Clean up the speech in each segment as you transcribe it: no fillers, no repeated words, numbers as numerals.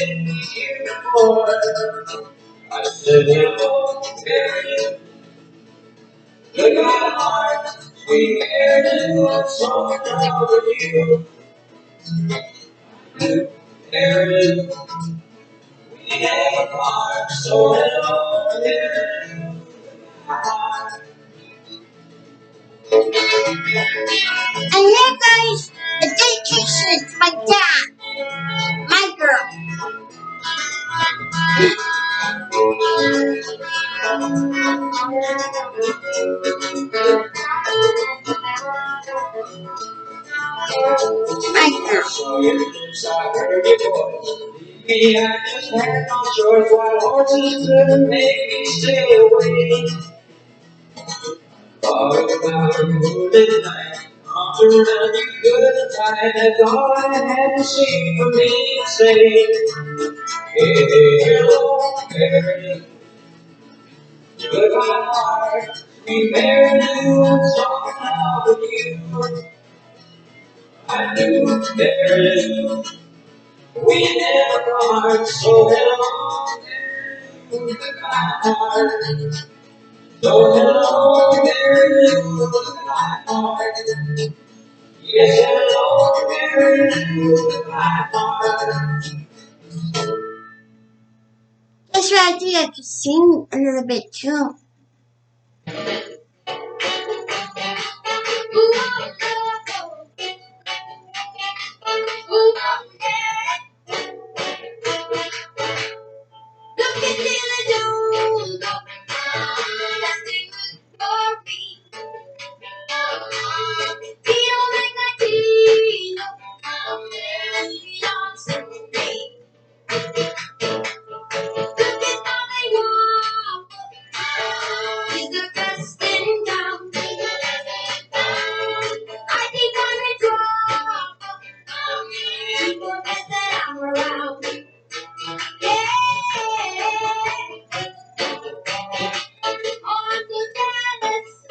been here before. I said, hello, Mary. Look at my heart, sweet Mary, I'm so proud of you. Mary, we have a heart, so hello, Mary. And here guys, the dedication to my dad, my girl. My girl. I just had no choice while horses couldn't make me stay away. All about a moonlit night, arms around you good and tight. That's all I had to see for me to say. Hey, hello, Mary. Good my heart, we married you and so proud of you. I knew Mary, we never part. So hello, Mary. Good my heart. So hello, Mary. Good my heart. Yes, hello, Mary. My heart. That's right, I think I could sing a little bit too.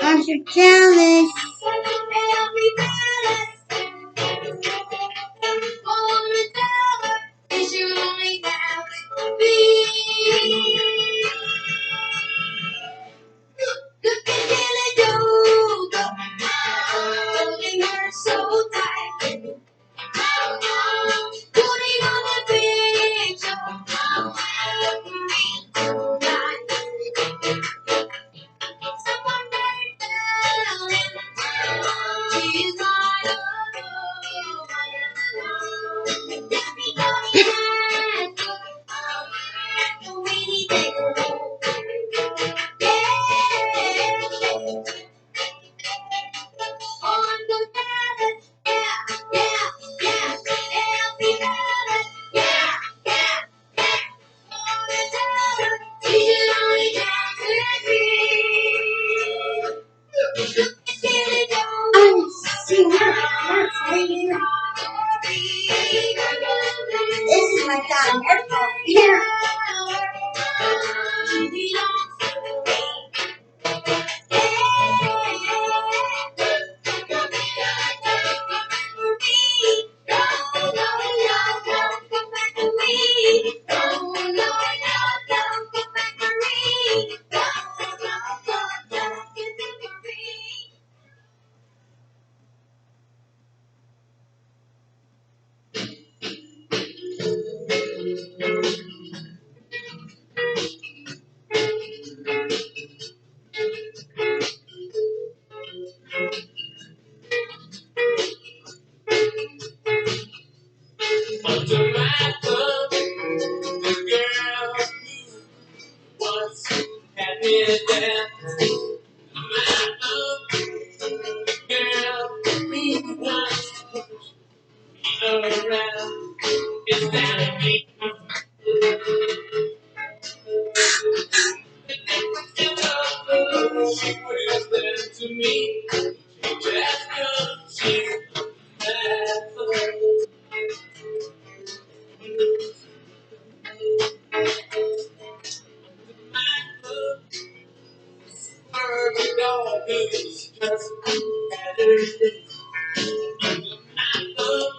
I'm so jealous. This is my dad. Here. Under my thumb, the girl once had me down. My girl once around. It's down to me. She whispers to me, just come, she's mad for my love. Her dog is just at her day. My love,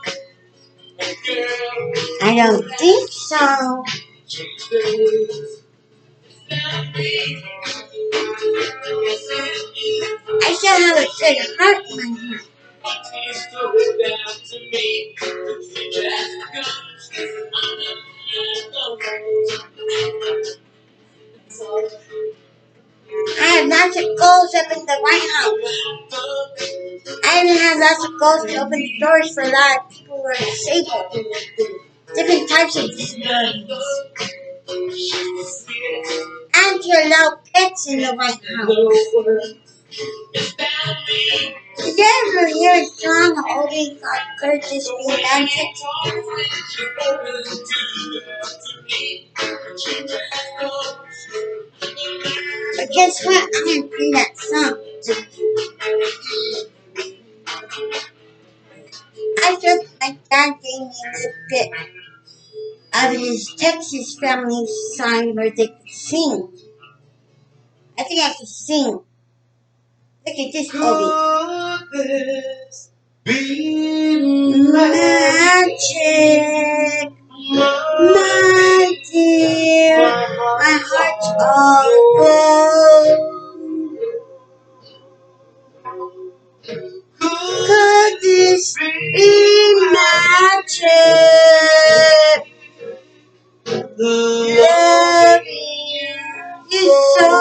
a girl. I don't think so. I still have a good heart in my heart. I have lots of goals up in the White House. I even have lots of goals to open the doors for a lot of people who are disabled. Different types of disabilities. And to allow pets in the White House. Did you ever hear a song of oldie called Could This Be Magic? But guess what? I'm going to play that song. I felt like Dad gave me a little bit of his Texas family song where they could sing. I think I could sing. Look at this, Obi. Could this be magic? My dear, my heart's all gold. Could this be magic? Loving you so.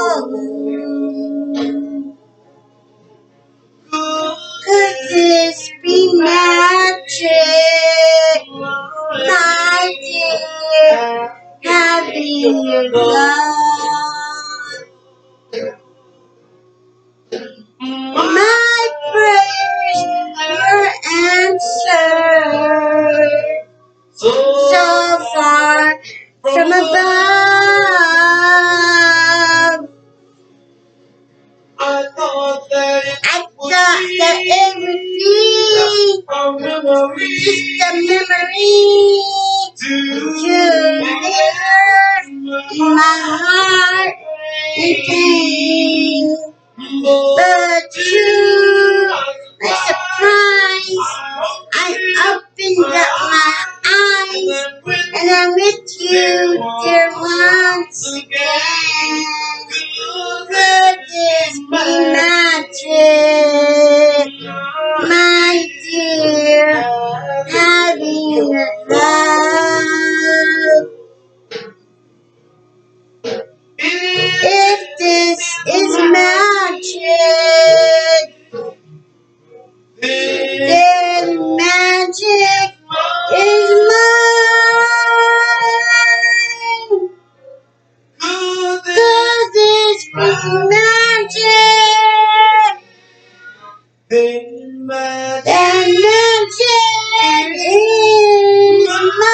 Could this be magic? My dear, having your love. My prayers were answered so far from above. I thought that it would be a memory just a memory to live in my heart in pain. But to my surprise, I opened up my eyes and I'm with you, dear, once again. Could this be magic? My dear, having your love. If this is magic, then magic is mine. Could this be magic? then magic Then magic is mine.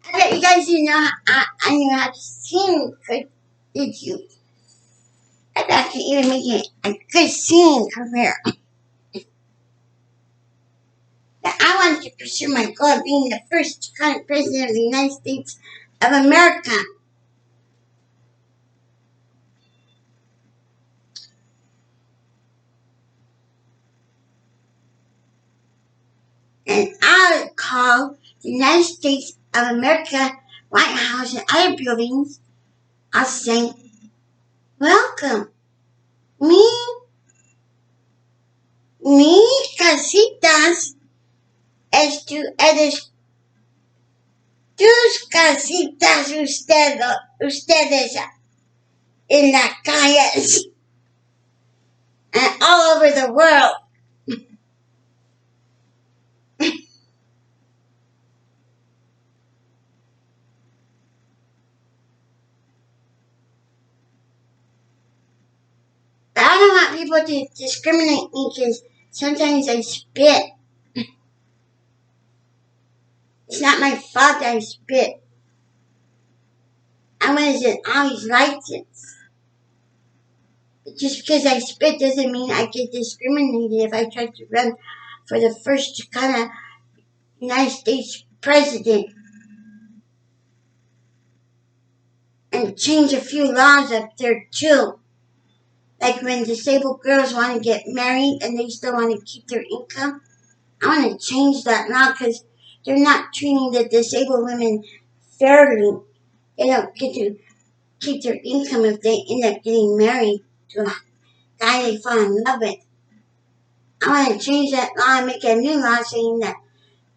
I bet you guys didn't know I knew how to sing, did you? I bet I could even make it a good singing career. But I wanted to pursue my goal of being the first Chicana president of the United States of America. And I would call the United States of America, White House, and other buildings. I'll say, welcome. Mi casitas es tus casitas ustedes in las calles and all over the world. But I don't want people to discriminate me because sometimes I spit. It's not my fault that I spit. I wasn't always licensed. But just because I spit doesn't mean I get discriminated if I try to run for the first Chicana United States president and change a few laws up there too. Like when disabled girls want to get married and they still want to keep their income. I want to change that now because they're not treating the disabled women fairly. They don't get to keep their income if they end up getting married to a guy they fall in love with. I want to change that law and make a new law saying that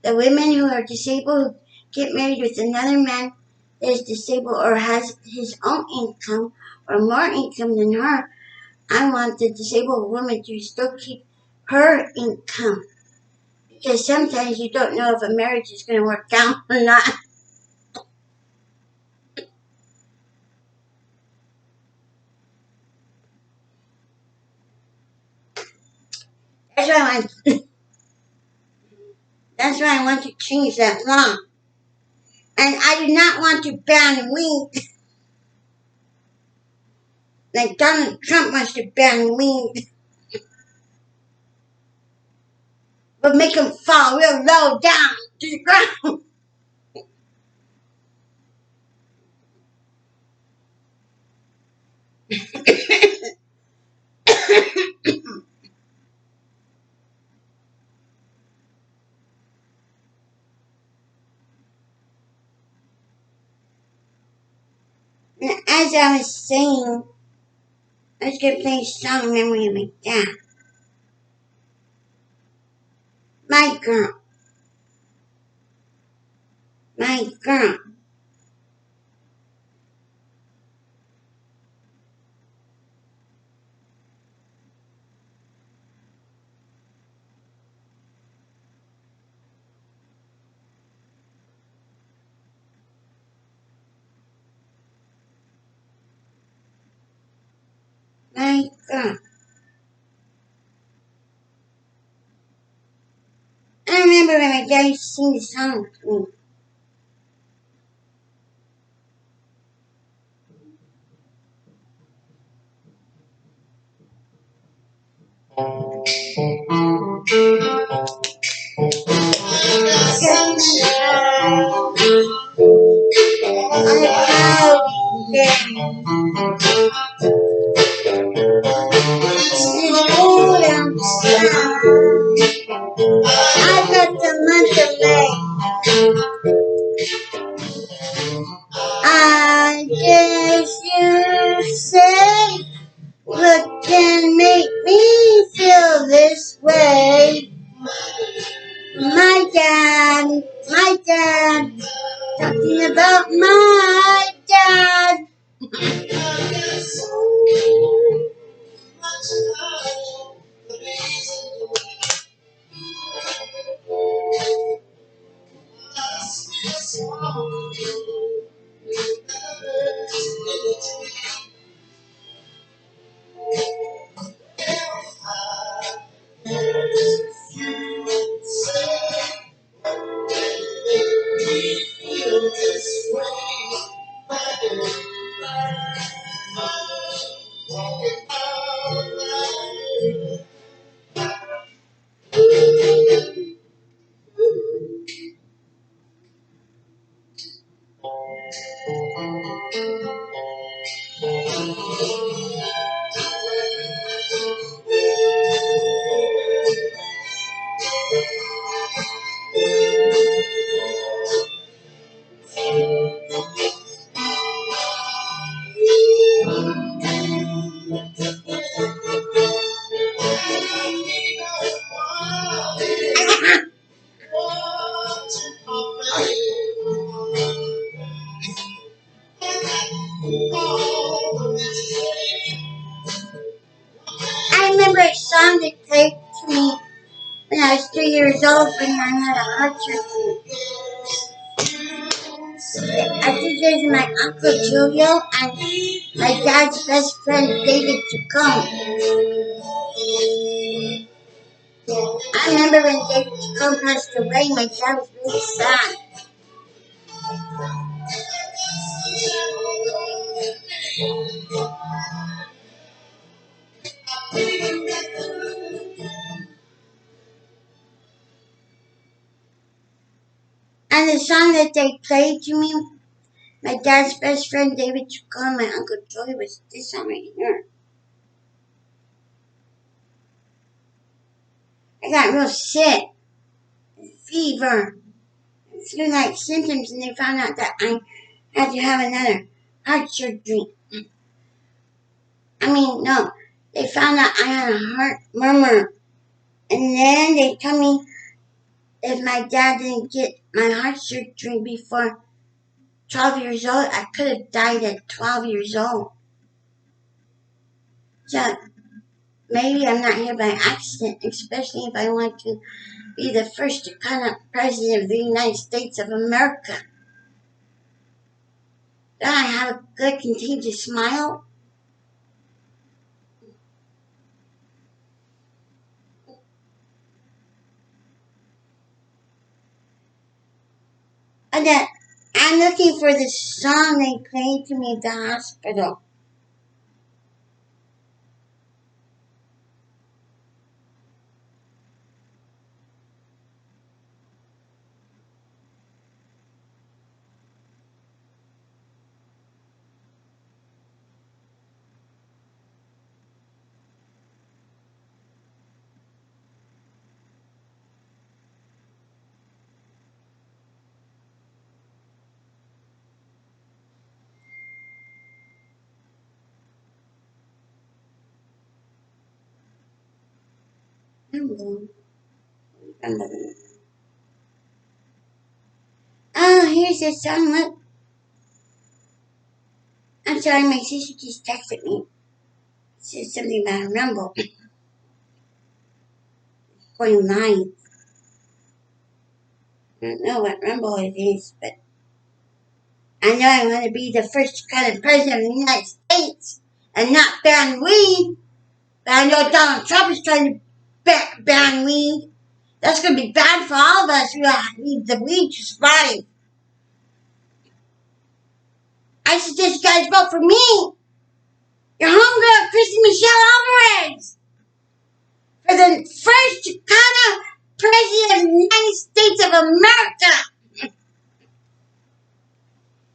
the women who are disabled get married with another man that is disabled or has his own income or more income than her. I want the disabled woman to still keep her income. Because sometimes you don't know if a marriage is going to work out or not. That's why I want. That's why I want to change that law. And I do not want to ban weed like Donald Trump wants to ban weed, but make them fall real low down to the ground. As I was saying, I was going to play a song memory of my dad. My girl. My girl. My girl. I remember when my dad used to sing the song to me. I got the month of May. I guess you say what can make me feel this way. My dad, talking about my dad. I remember a song that played to me when I was 3 years old when I had a heart surgery. I think it was my Uncle Julio and my dad's best friend David Chacon. I remember when David Chacon passed away, my dad was really sad. And the song that they played to me, my dad's best friend David Chacon, my Uncle Julio, was this song right here. got real sick, fever, flu-like symptoms, and they found out that I had to have another heart surgery. No, they found out I had a heart murmur, and then they told me if my dad didn't get my heart surgery before 12 years old, I could have died at 12 years old. So maybe I'm not here by accident, especially if I want to be the first Chicana president of the United States of America. Don't I have a good contagious smile? And then I'm looking for the song they played to me at the hospital. Oh, here's the song. Look. I'm sorry, my sister just texted me. It said something about a rumble going live. I don't know what rumble it is, but I know I want to be the first kind of president of the United States and not ban weed. But I know Donald Trump is trying to ban weed. That's going to be bad for all of us who need the weed to survive. I suggest you guys vote for me, your homegirl, Christy Michelle Alvarez, for the first Chicana president of the United States of America.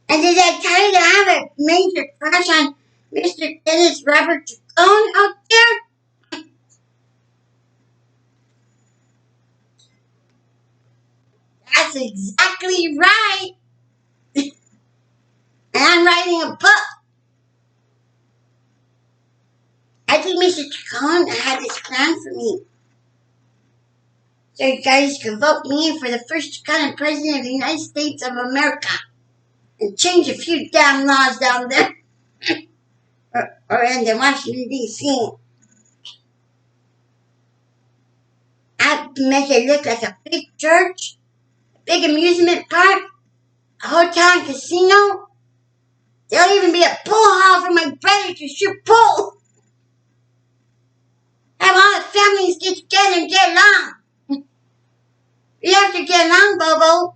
And did I tell you to have a major crush on Mr. Dennis Robert Chacon out there? That's exactly right. And I'm writing a book. I think Mr. Chacon had this plan for me. So you guys can vote me for the first Chicana president of the United States of America. And change a few damn laws down there. or in the Washington, D.C. I make it look like a big church, a big amusement park, a hotel and casino. There'll even be a pool hall for my brother to shoot pool. Have all the families get together and get along. You have to get along, Bobo.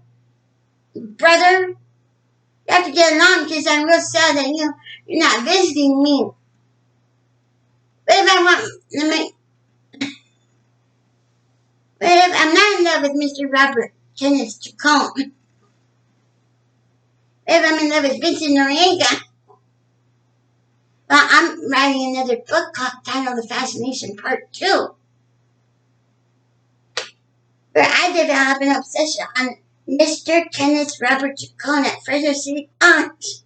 Brother, you have to get along because I'm real sad that you're not visiting me. But if I want, but if I'm not in love with Mr. Robert Kenneth Chacon, if I'm in love with Vincent Noriega, well, I'm writing another book titled The Fascination Part 2, where I develop an obsession on Mr. Kenneth Robert Chacon at Fresno City College.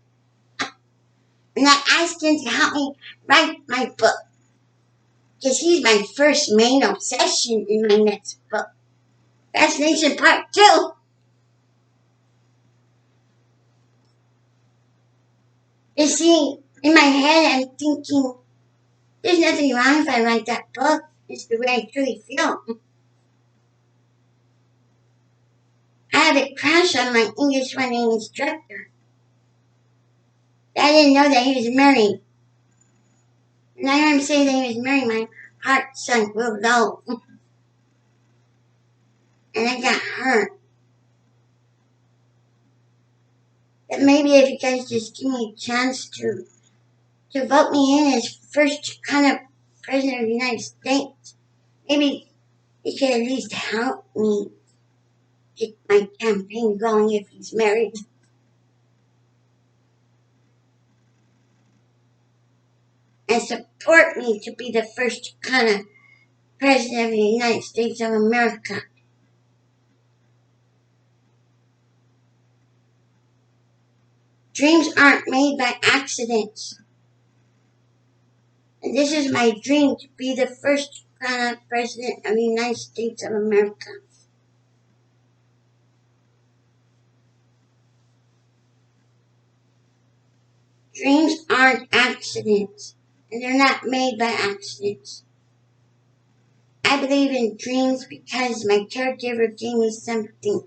And I asked him to help me write my book, because he's my first main obsession in my next book, Fascination Part 2. You see, in my head I'm thinking, there's nothing wrong if I write that book. It's the way I truly feel. I have a crush on my English 1A instructor. I didn't know that he was married. And I heard him say that he was married, my heart sunk real low. And I got hurt. But maybe if you guys just give me a chance to vote me in as first kind of president of the United States, maybe he could at least help me get my campaign going if he's married. And support me to be the first kind of President of the United States of America. Dreams aren't made by accidents. And this is my dream, to be the first Chicana President of the United States of America. Dreams aren't accidents, and they're not made by accidents. I believe in dreams because my caregiver gave me something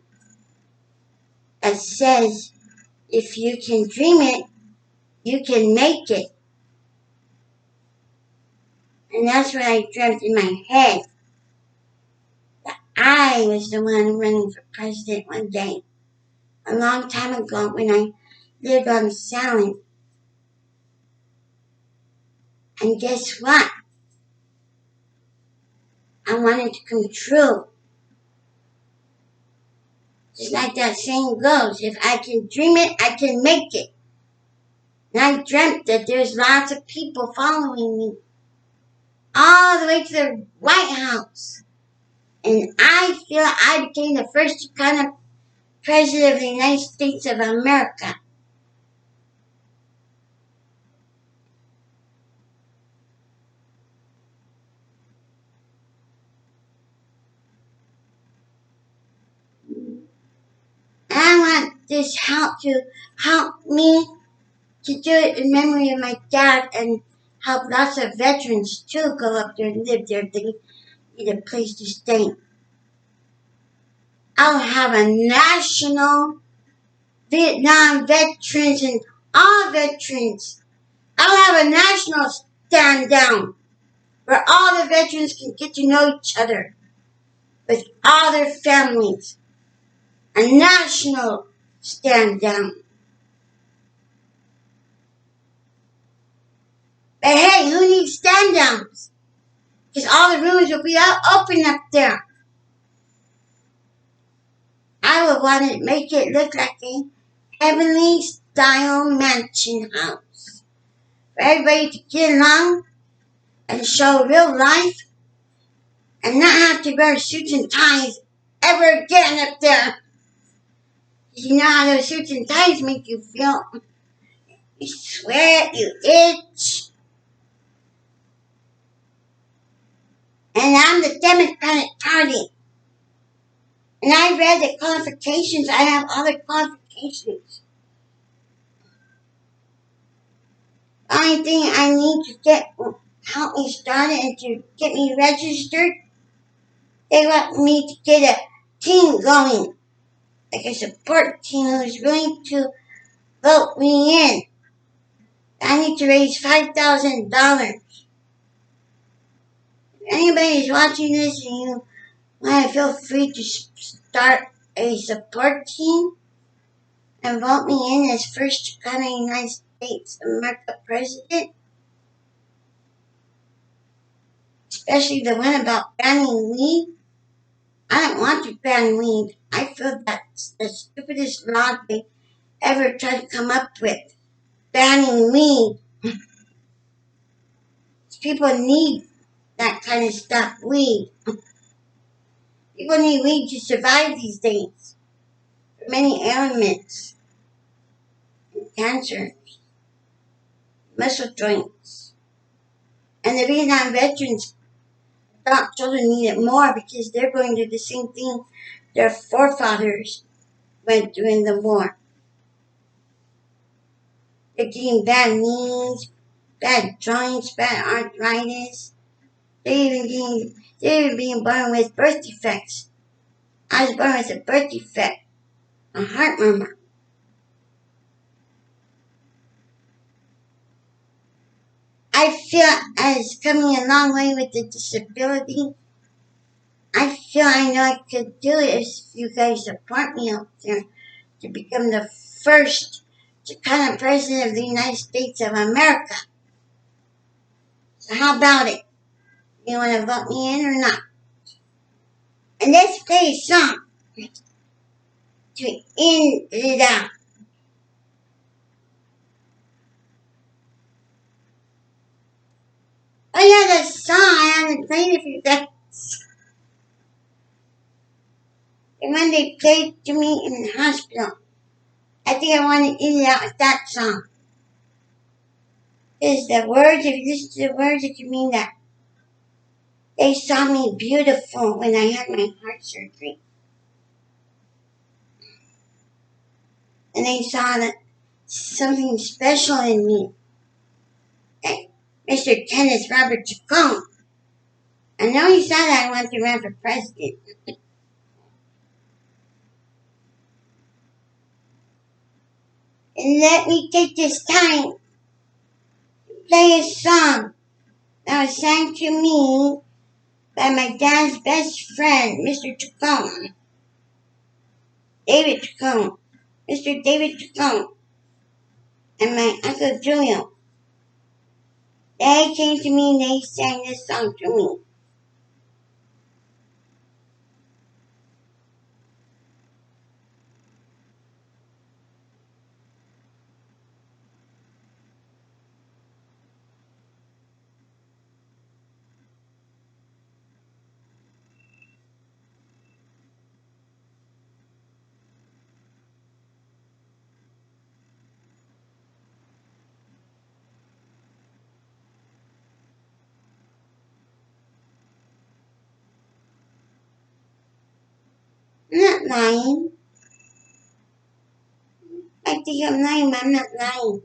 that says, if you can dream it, you can make it. And that's what I dreamt in my head. That I was the one running for president one day, a long time ago when I lived on Salad. And guess what? I wanted it to come true. Just like that saying goes, if I can dream it, I can make it. And I dreamt that there's lots of people following me all the way to the White House. And I feel I became the first Chicana president of the United States of America. And I want this help to help me to do it in memory of my dad, and help lots of veterans too go up there and live there if they need a place to stay. I'll have a national Vietnam veterans and all veterans. I'll have a national stand down where all the veterans can get to know each other with all their families. A national stand down. But hey, who needs stand downs? Because all the rooms will be open up there. I would want to make it look like a heavenly style mansion house for everybody to get along and show real life and not have to wear suits and ties ever again up there. You know how those suits and ties make you feel? You sweat, you itch. And I'm the Democratic Party. And I read the qualifications. I have other qualifications. The only thing I need to help me started and to get me registered, they want me to get a team going. Like a support team who's willing to vote me in. I need to raise $5,000. If anybody is watching this and you want to, feel free to start a support team and vote me in as first Chicana United States America president. Especially the one about banning weed. I don't want to ban weed. I feel that's the stupidest law they ever tried to come up with. Banning weed. People need that kind of stuff, weed. People need weed to survive these days. For many ailments. Cancer. Muscle joints. And the Vietnam veterans thought children need it more because they're going through the same thing their forefathers went through in the war. They're getting bad knees, bad joints, bad arthritis. They're even being born with birth defects. I was born with a birth defect, a heart murmur. I feel as coming a long way with the disability. I feel I know I could do it if you guys support me out there to become the first Chicana president of the United States of America. So how about it? You want to vote me in or not? And let's play a song to end it out. Oh yeah, that song, I haven't played it for you guys. And when they played to me in the hospital, I think I wanted to eat it out with that song. Because the words, if you listen to the words, it can mean that they saw me beautiful when I had my heart surgery. And they saw that something special in me. Like Mr. Kenneth Robert Chacon. I know he saw that I wanted to run for president. And let me take this time to play a song that was sang to me by my dad's best friend, Mr. Chacon. David Chacon. Mr. David Chacon. And my Uncle Julio. They came to me and they sang this song to me. I'm not lying. I think I'm lying, but I'm not lying.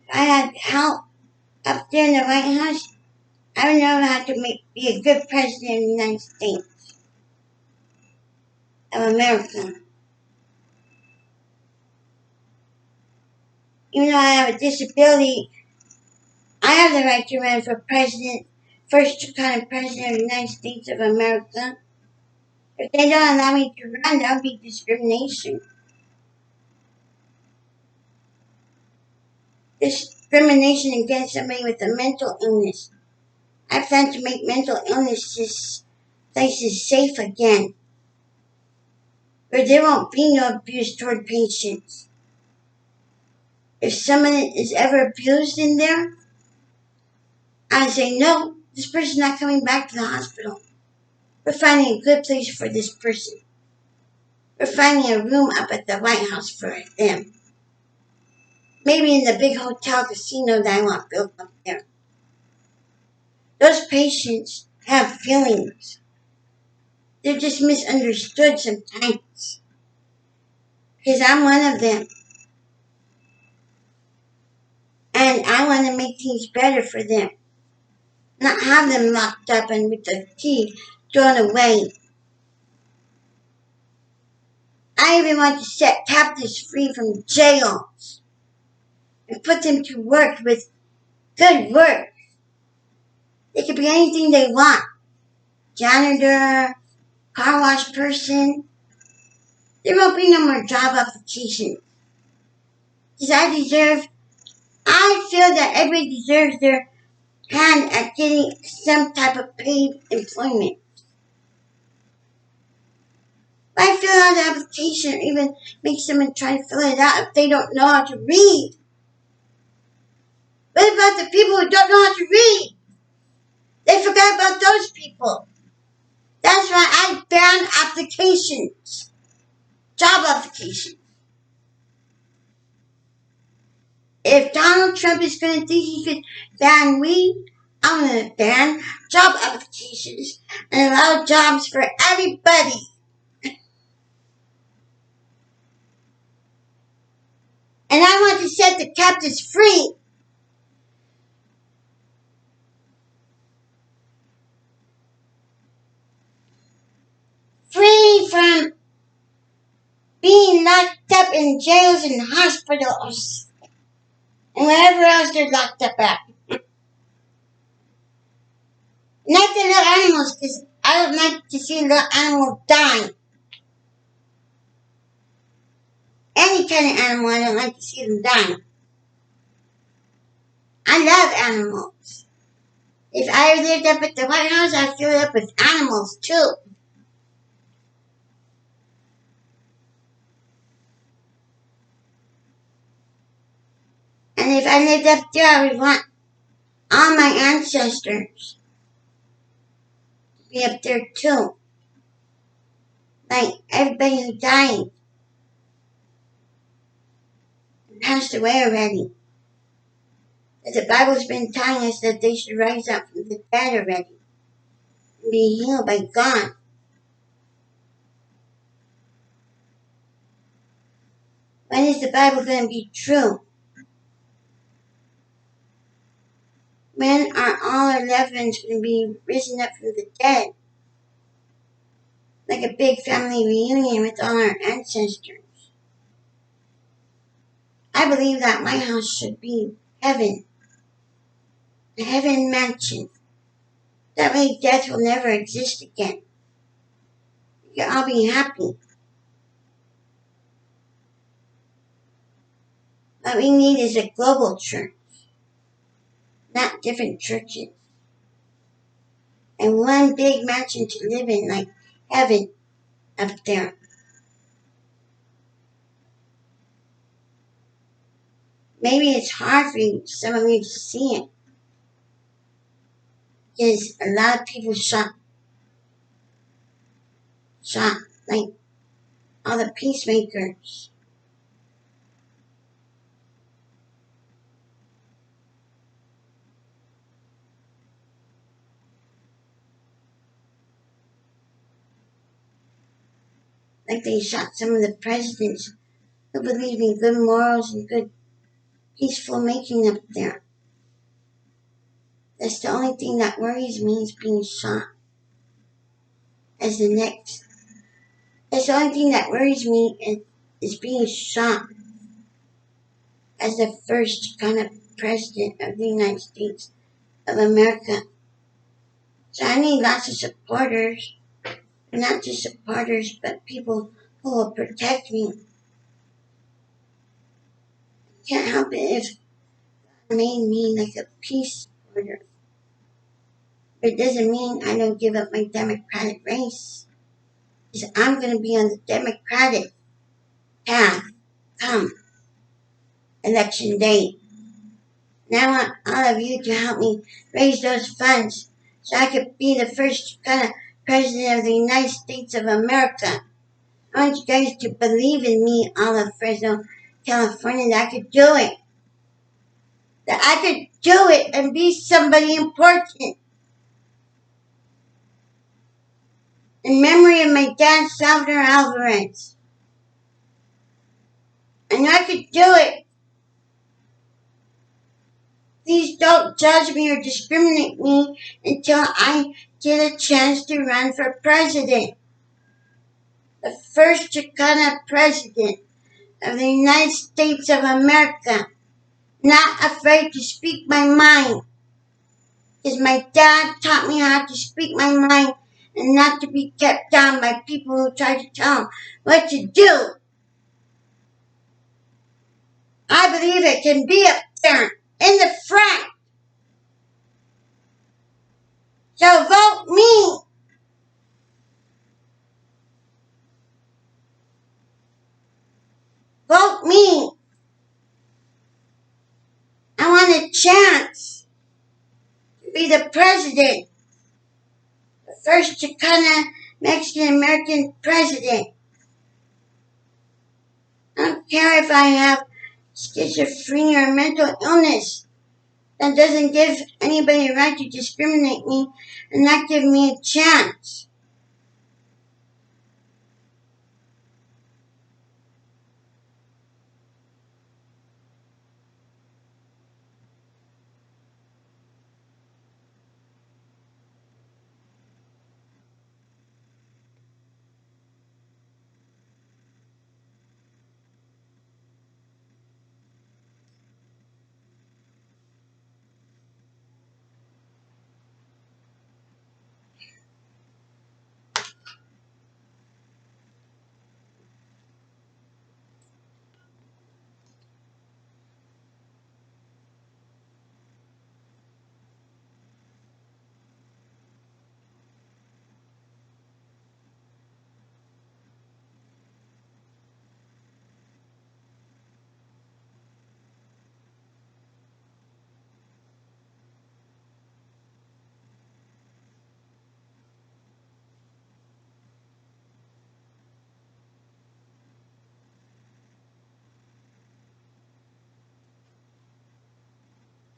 If I had help up there in the White House, I would know how to be a good president of the United States of America. Even though I have a disability, I have the right to run for president, first kind of president of the United States of America. If they don't allow me to run, that would be discrimination. Discrimination against somebody with a mental illness. I plan to make mental illness places safe again, where there won't be no abuse toward patients. If someone is ever abused in there, I say, no, this person's not coming back to the hospital. We're finding a good place for this person. We're finding a room up at the White House for them. Maybe in the big hotel casino that I want built up there. Those patients have feelings. They're just misunderstood sometimes. Because I'm one of them. And I want to make things better for them. Not have them locked up and with the key thrown away. I even want to set captives free from jails and put them to work with good work. They could be anything they want. Janitor, car wash person. There won't be no more job applications. Because I feel that everybody deserves their hand at getting some type of paid employment. Why fill out the application or even make someone try to fill it out if they don't know how to read? What about the people who don't know how to read? They forgot about those people. That's why I ban applications. Job applications. If Donald Trump is going to think he could ban weed, I'm going to ban job applications and allow jobs for everybody. And I want to set the captives free. Free from being locked up in jails and hospitals and wherever else they're locked up at. Not the little animals, because I don't like to see a little animal die. Any kind of animal, I don't like to see them die. I love animals. If I lived up at the White House, I'd fill it up with animals too. And if I lived up there, I would want all my ancestors to be up there too. Like everybody who died and passed away already. That the Bible's been telling us that they should rise up from the dead already and be healed by God. When is the Bible going to be true? When are all our loved ones going to be risen up from the dead? Like a big family reunion with all our ancestors. I believe that my house should be heaven. A heaven mansion. That way death will never exist again. We can all be happy. What we need is a global church. Not different churches. And one big mansion to live in like heaven up there. Maybe it's hard for you, some of you to see it. Because a lot of people shot like all the peacemakers. Like they shot some of the presidents who believe in good morals and good peaceful making up there. That's the only thing that worries me is being shot as the next. That's the only thing that worries me is being shot as the first kind of president of the United States of America. So I need lots of supporters, not just supporters, but people who will protect me. Can't help it if God made me like a peace supporter. But it doesn't mean I don't give up my Democratic race. Because I'm going to be on the Democratic path come election day. And I want all of you to help me raise those funds so I could be the first kind of president of the United States of America. I want you guys to believe in me, all of Fresno, California, that I could do it. That I could do it and be somebody important. In memory of my dad, Salvador Alvarez. I know I could do it. Please don't judge me or discriminate me until I get a chance to run for president. The first Chicana president of the United States of America. Not afraid to speak my mind. Because my dad taught me how to speak my mind and not to be kept down by people who try to tell him what to do. I believe it can be up there in the front. So vote me. Vote me. I want a chance to be the president. The first Chicana Mexican American president. I don't care if I have schizophrenia or mental illness. That doesn't give anybody a right to discriminate me and not give me a chance.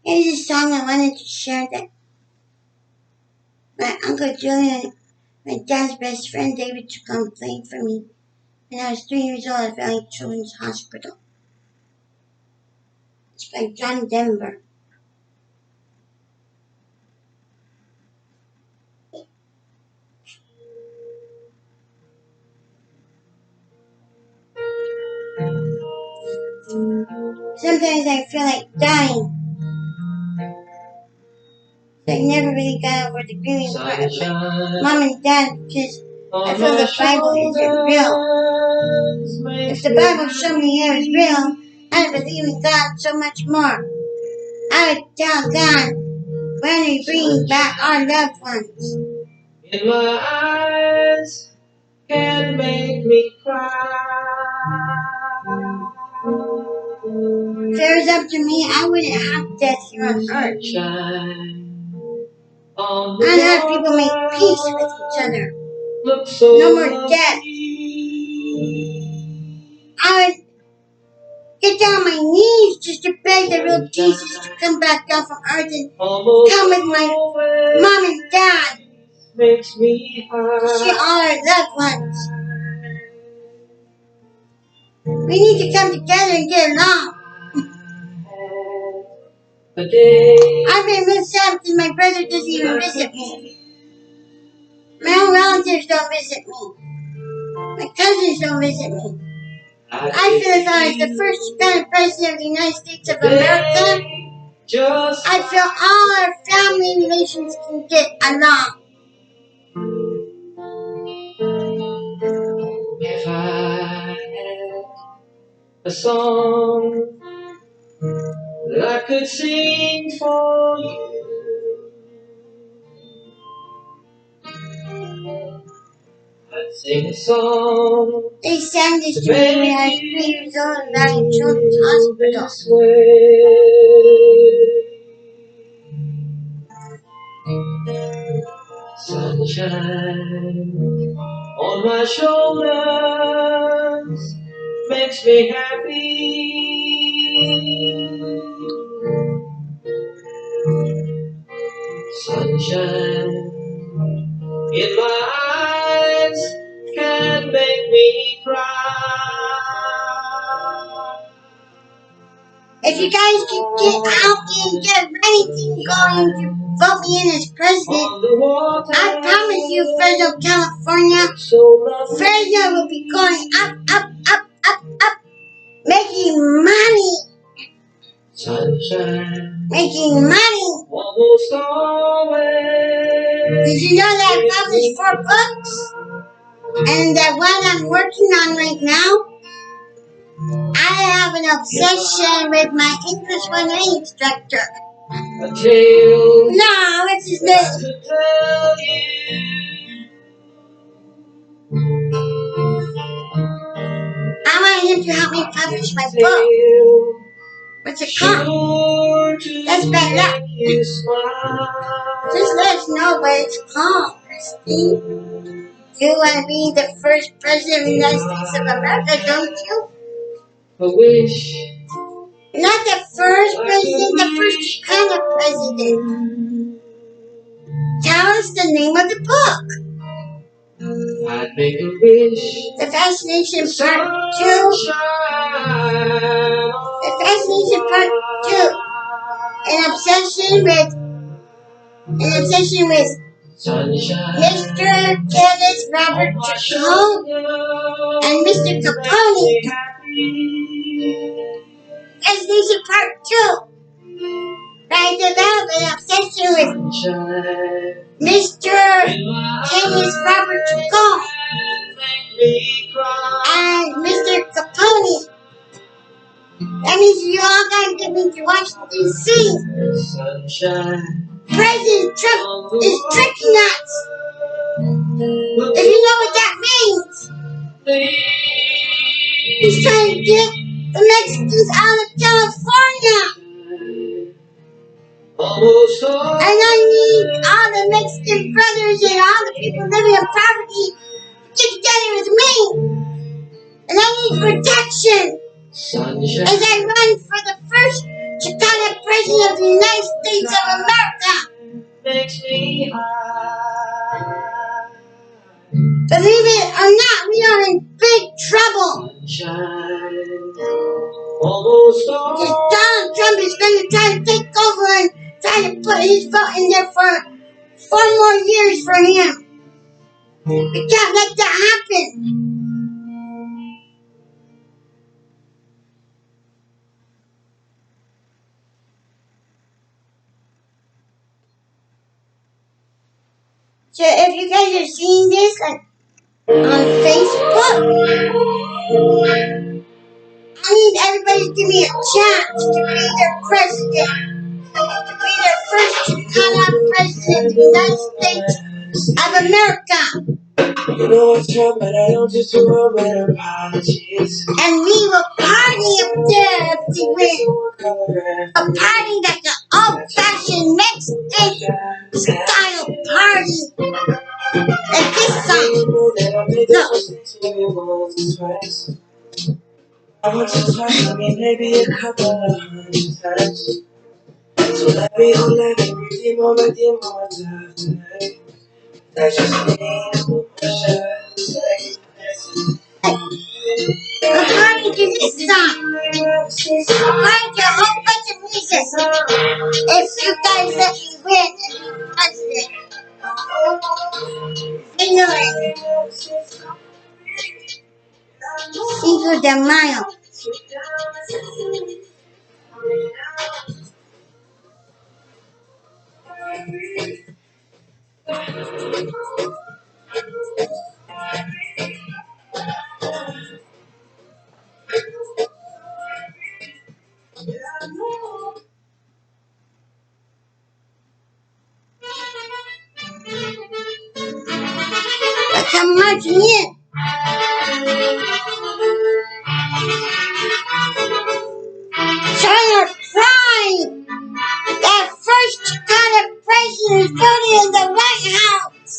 Here's a song I wanted to share that my Uncle Julian, my dad's best friend David Chacon played for me when I was 3 years old at Valley Children's Hospital. It's by John Denver. Sometimes I feel like dying. I never really got over the grieving part of my mom and dad because I feel the Bible isn't real. If the Bible showed me it was real, I'd believe in God so much more. I would tell God, when we bring back our loved ones. In my eyes can make me cry. If it was up to me, I wouldn't have death here on earth. I'd have people make peace with each other. No more death. I would get down on my knees just to beg the real Jesus to come back down from earth and come with my mom and dad to see all our loved ones. We need to come together and get along. I've been real sad because my brother doesn't even visit me. My own relatives don't visit me. My cousins don't visit me. I feel if I was the first Chicana president of the United States of America, I feel all our family relations can get along. If I had a song that I could sing for you, I'd sing a song. They sang this to me when I was 3 years old at Valley Children's Hospital. Sunshine on my shoulders makes me happy. Sunshine in my eyes can make me cry. If you guys can get out and get anything going to vote me in as president, I promise you, Fresno, California, Fresno will be going up, up, up, up, up, making money. Sunshine. Making money. Almost always. Did you know that I published 4 books? And that one I'm working on right now? I have an obsession with my English 1A instructor. A tale. No, what's his name? To tell you. I want him to help me publish my book. What's it called? That's bad luck. Just let us know what it's called, Christine. You want to be the first president of the United States of America, don't you? I wish. Not the first president, the first Chicana president. Tell us the name of the book. I'd make a wish. The Fascination Part 2. The Fascination Part 2. An obsession with Mr. Kenneth Robert Chacon and Mr. CAPONE. Fascination Part 2. I developed an obsession with Mr. Kenneth Robert Chacon and Mr. CAPONE. That means you all gotta get me to Washington, D.C. President Trump is tricking us. If you know what that means, he's trying to get the Mexicans out of California. And I need all the Mexican brothers and all the people living in poverty to get together with me. And I need protection as I run for the first Chicana President of the United States of America. Makes me high. Believe it or not, we are in big trouble. Sunshine, almost Because Donald Trump is going to try to take over and try to put his vote in there for 4 more years for him. We can't let that happen. So if you guys are seeing this like on Facebook, I need everybody to give me a chance to be their president. To be their first Chicana president of the United States of America. You know what's wrong, but I don't just do a better apologies. And we will party up there if we win. A party like an old-fashioned Mexican style party. Like this song. Look. I want you twice, I mean maybe a couple of 100 times. So let me redeem all my demons tonight. That's just me, what should I say? A party to this song. A party to a whole bunch of music. If you guys let me win and be president. Cinco de Mayo. Let's come marching in. China pride. That first Chicana president is voted in the White House.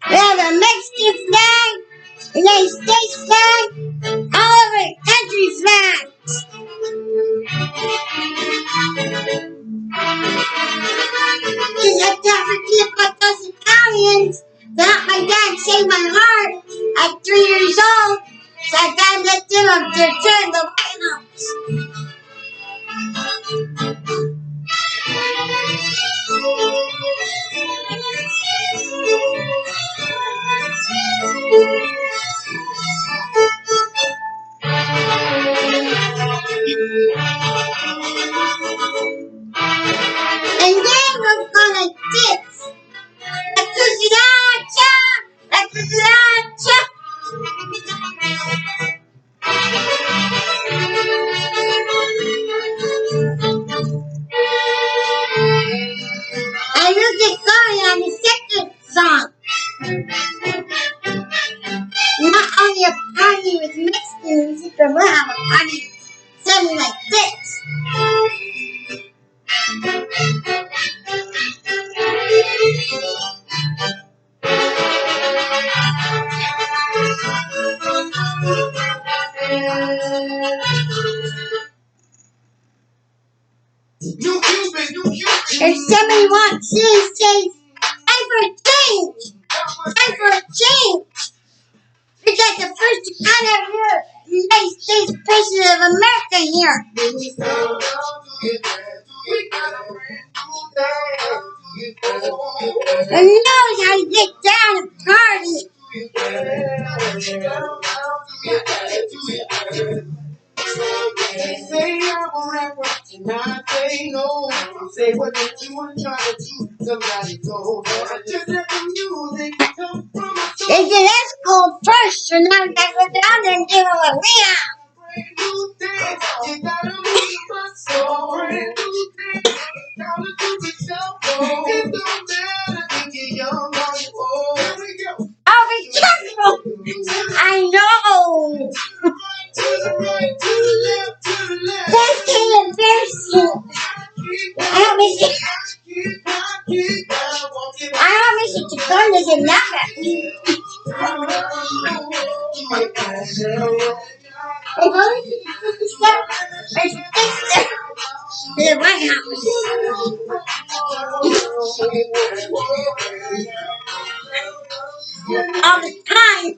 We have a Mexican flag, United States flag, all of our country flags. Just have to forget about those Italians that helped my dad save my heart at 3 years old. So I gotta let them up there too in the White House. And then we're gonna dance. La cucaracha, la cucaracha. And you get going on the second song. Not only a party with Mexican music, but we'll have a party something like this. If somebody wants to say, time for a change, time for a change. We got the first Chicana United States President of America here. Who knows how to get down and party? They say I'm a rapper, and I say no. Say what you want to try to do, somebody told. Just let the music come from my soul. They said let's go first, so now we gotta go down there and give them a rehab. You gotta move my soul. Brand new dance, gotta do it yourself. It don't matter if you're young or you're old. Here we go. I'll be careful. I know. To the right, to the left, to the left. That's kind of embarrassing. I don't miss it. I don't miss it. Chicana doesn't laugh at me. Hey, Molly, stop. all the time.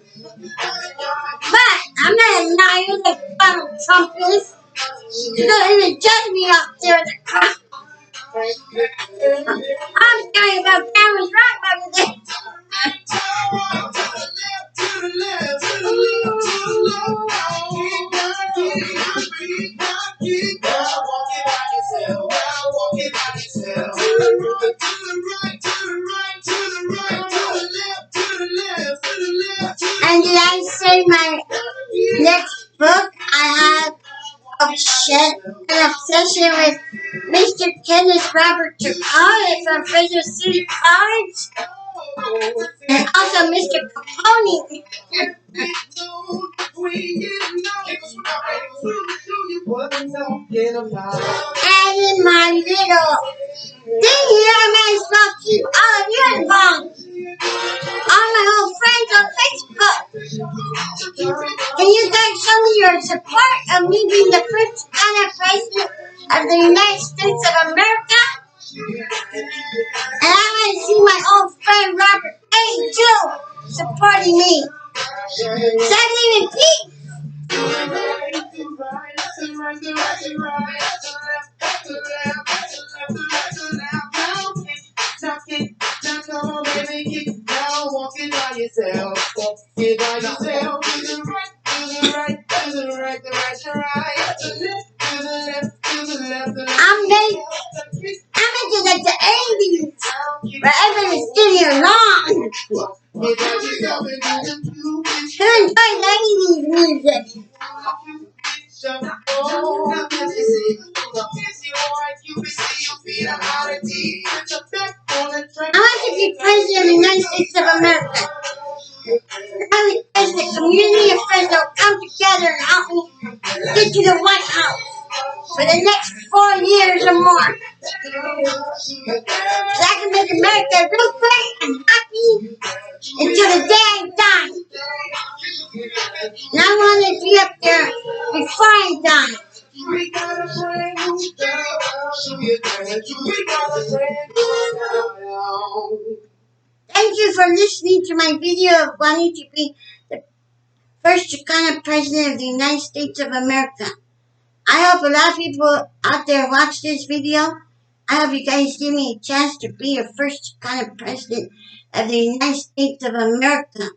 But I'm not a liar like Donald Trump is. You don't even judge me out there in the car. I'm talking about families right by the day. And did I say my next book I have an obsession with Mr. Kenneth Robert Chicana from FRESNO City College, and also Mr. CAPONE. And in my little thing here, I might as well keep all of you involved. All my old friends on Facebook. Can you guys show me your support of me being the first president of the United States of America? And I want to see my old friend Robert A. too supporting me. 70 and Pete. Walking by yourself, walking by yourself, to the right, to the right, to the right, the right, to right, to the left, to the left, to the left, to the left. I'm into like the 80s, where everyone was sitting along. Who enjoys 80s music? I want to be president of the United States of America. I wish the community of FRESNO come together and help me get to the White House for the next 4 years or more. So I can make America real great and happy until the day I die. And I want to be up there before I die. Thank you for listening to my video of wanting to be the first Chicana president of the United States of America. I hope a lot of people out there watch this video. I hope you guys give me a chance to be your first Chicana president of the United States of America.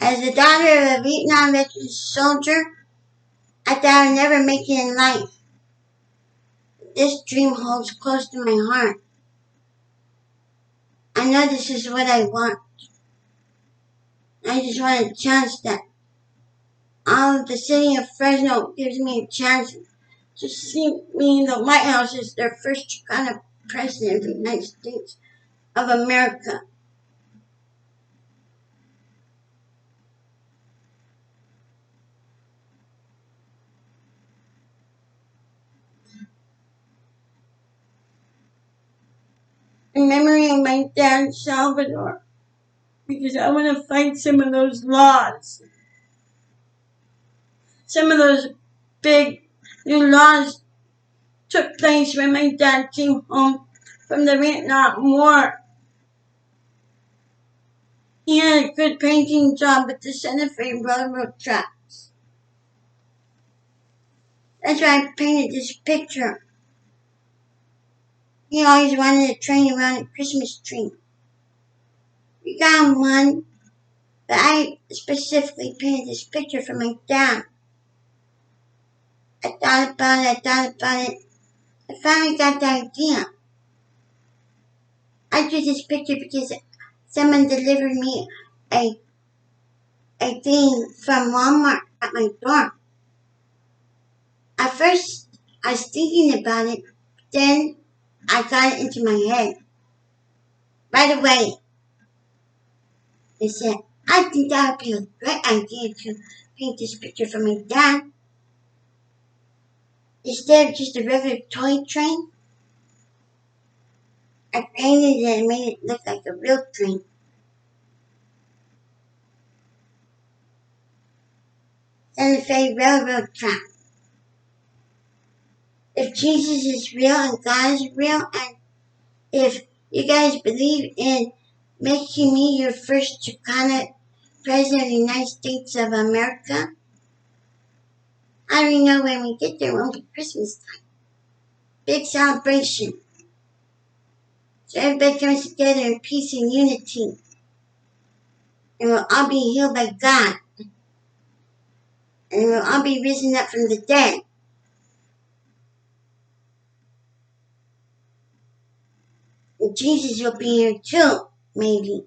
As the daughter of a Vietnam veteran soldier, I thought I'd never make it in life. This dream holds close to my heart. I know this is what I want. I just want a chance that all of the city of FRESNO gives me a chance to see me in the White House as their first Chicana president of the United States of America. In memory of my dad, Salvador, because I want to fight some of those laws. Some of those big new laws took place when my dad came home from the Vietnam War. He had a good painting job at the Santa Fe Railroad tracks. That's why I painted this picture. He always wanted a train around a Christmas tree. We got him one, but I specifically painted this picture for my dad. I thought about it. I finally got the idea. I drew this picture because someone delivered me a thing from Walmart at my door. At first, I was thinking about it, then I got it into my head. Right away, I said, I think that would be a great idea to paint this picture for my dad. Instead of just a regular toy train, I painted it and made it look like a real train. Santa Fe Railroad track. if Jesus is real and God is real, and if you guys believe in making me your first Chicana President of the United States of America, how do you know when we get there won't be Christmas time? Big celebration. So everybody comes together in peace and unity. And we'll all be healed by God. And we'll all be risen up from the dead. And Jesus will be here too, maybe.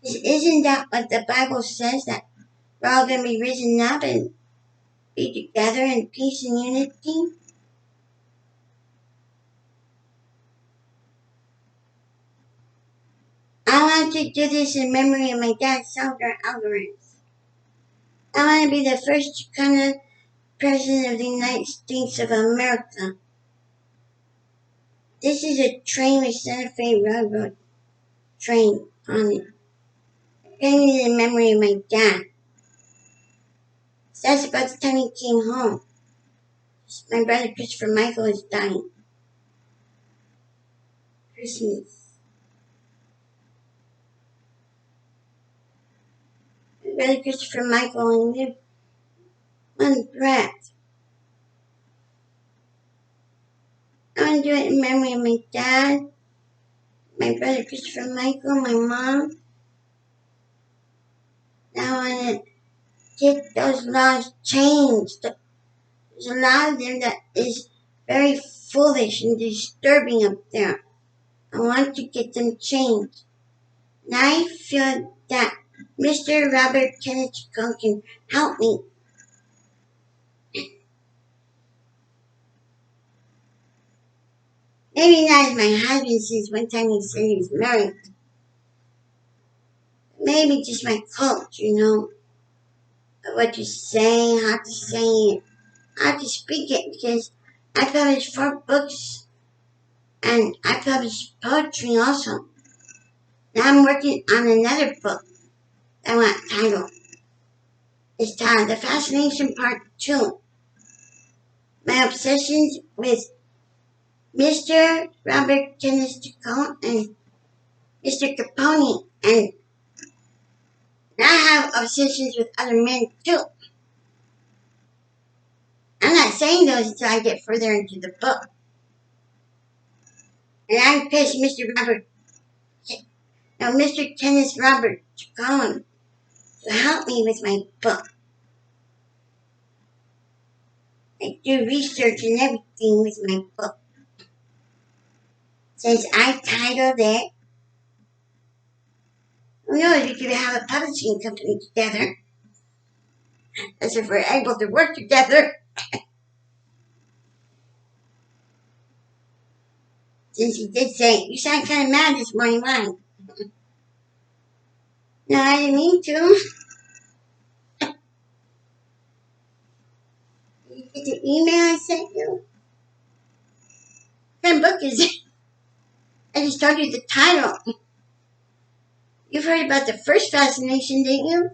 Isn't that what the Bible says? That we're all going to be risen up and be together in peace and unity? I want to do this in memory of my dad, Salvador Alvarez. I want to be the first Chicana President of the United States of America. This is a train with Santa Fe Railroad train on it. Painted in memory of my dad. So that's about the time he came home. My brother Christopher Michael is dying. Christmas. My brother Christopher Michael only lived one breath. I want to do it in memory of my dad, my brother Christopher Michael, my mom. I want to get those laws changed. There's a lot of them that is very foolish and disturbing up there. I want to get them changed. And I feel that Mr. Robert Kenneth CHACON can help me. Maybe not as my husband, since one time he said he was married. Maybe just my coach, of what to say, how to say it, how to speak it, because I published 4 books and I published poetry also. Now I'm working on another book that I want titled. It's titled The Fascination Part 2. My obsessions with Mr. Robert Kenneth CHACON and Mr. Capone, and I have obsessions with other men too. I'm not saying those until I get further into the book. And I'm pissed Mr. Kenneth Robert CHACON to help me with my book. I do research and everything with my book. Since I titled it, who knows, we could have a publishing company together. As if we're able to work together. Since he did say, you sound kind of mad this morning, why? No, I didn't mean to. Did you get the email I sent you? What kind of book is it? I just told you the title. You've heard about the first fascination, didn't you?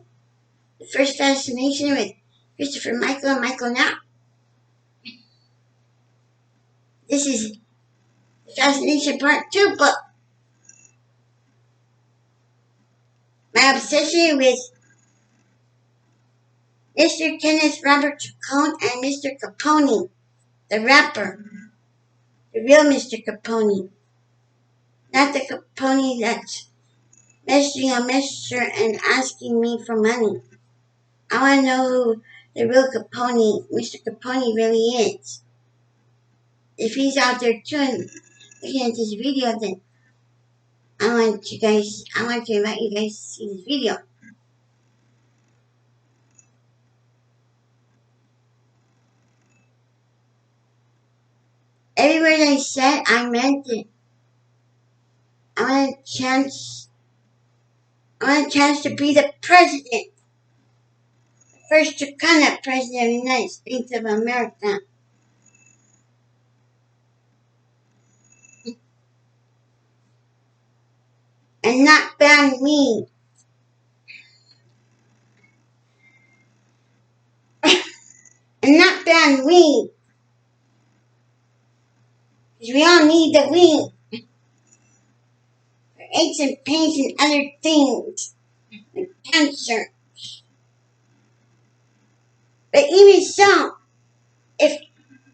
The first fascination with Christopher Michael and Michael now. This is the Fascination Part 2 book. My obsession with Mr. Kenneth Robert CHACON and Mr. Capone, the rapper. The real Mr. Capone. Not the Capone that's messaging a messenger and asking me for money. I want to know who the real Capone, Mr. Capone, really is. If he's out there too and looking at this video, then I want to invite you guys to see this video. Every word I said, I meant it. I want a chance to be the president. The first Chicana president of the United States of America. And not ban me. ban weed. Because we all need the weed. For aches and pains and other things. Like cancer. But even so, if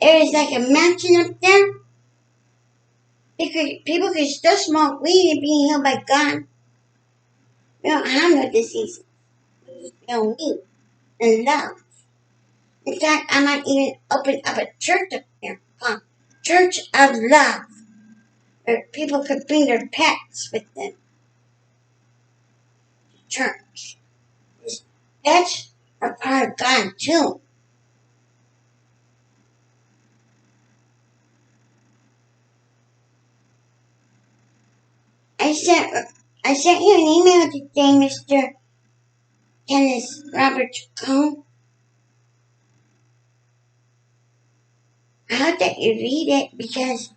there is like a mansion up there, people could still smoke weed and be healed by God. We don't have no disease. We just feel weed and love. In fact, I might even open up a church up there called Church of Love, where people could bring their pets with them to church. Pets are part of God too. I sent you an email today, Mr. Kenneth Robert Chacon. I hope that you read it because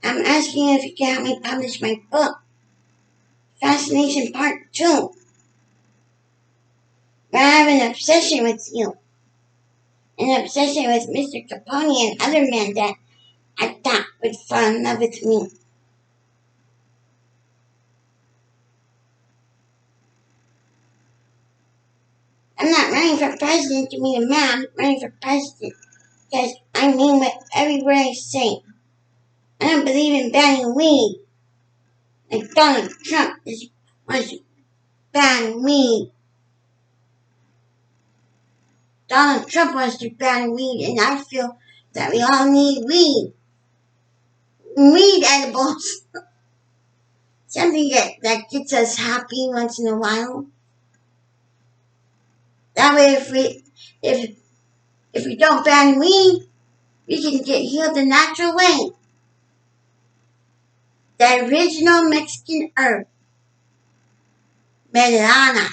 I'm asking you if you can help me publish my book, Fascination Part 2. But I have an obsession with you. An obsession with Mr. Capone and other men that I thought would fall in love with me. I'm not running for president to meet a man. I'm running for president because I mean what every word I say. I don't believe in banning weed. Like Donald Trump wants to ban weed. Donald Trump wants to ban weed, and I feel that we all need weed. Weed edibles. Something that gets us happy once in a while. That way if we don't ban weed, we can get healed the natural way. The original Mexican herb, marijuana.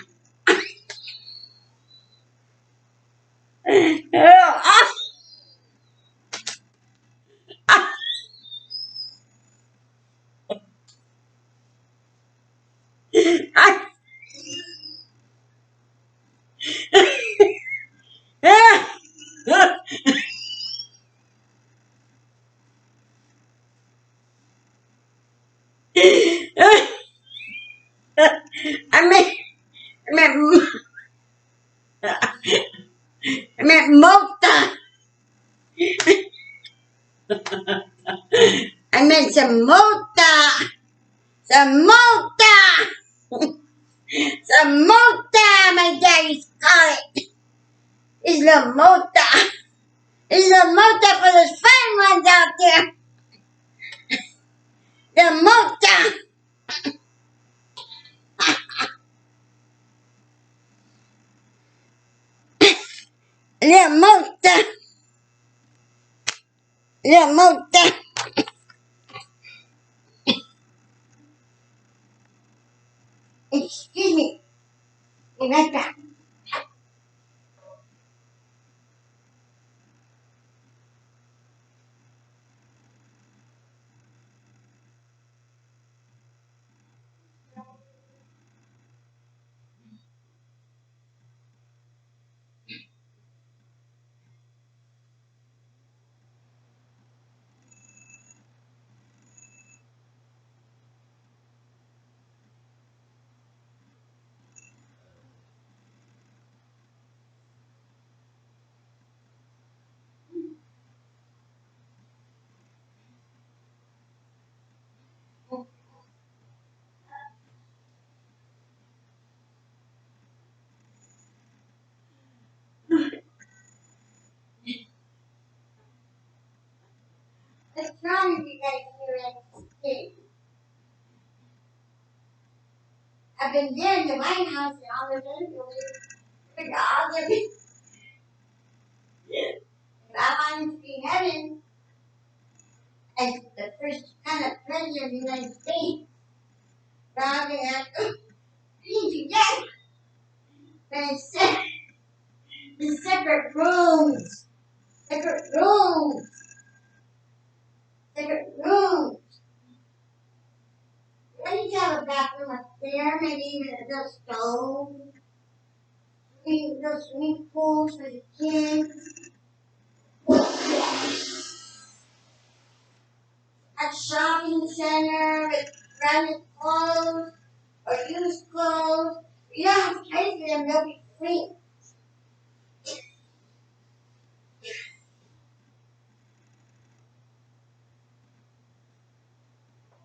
I meant mota. I meant some mota. Some mota. Some mota, my dad used to call it. It's little mota. It's little mota for those fine ones out there. The mota. Little mota. Little mota. Excuse me. Be right back. What's wrong with you guys here at I've been there in the White House and all the interviews. All the if I wanted to be heaven as the first kind of president of the United States, rather than be together, but instead in separate rooms, separate rooms, separate rooms. Why did you have a bathroom up there? Maybe even a little stove, maybe little swimming pools for the kids. shopping center with branded clothes or used clothes. You don't have to pay for them, they'll be free.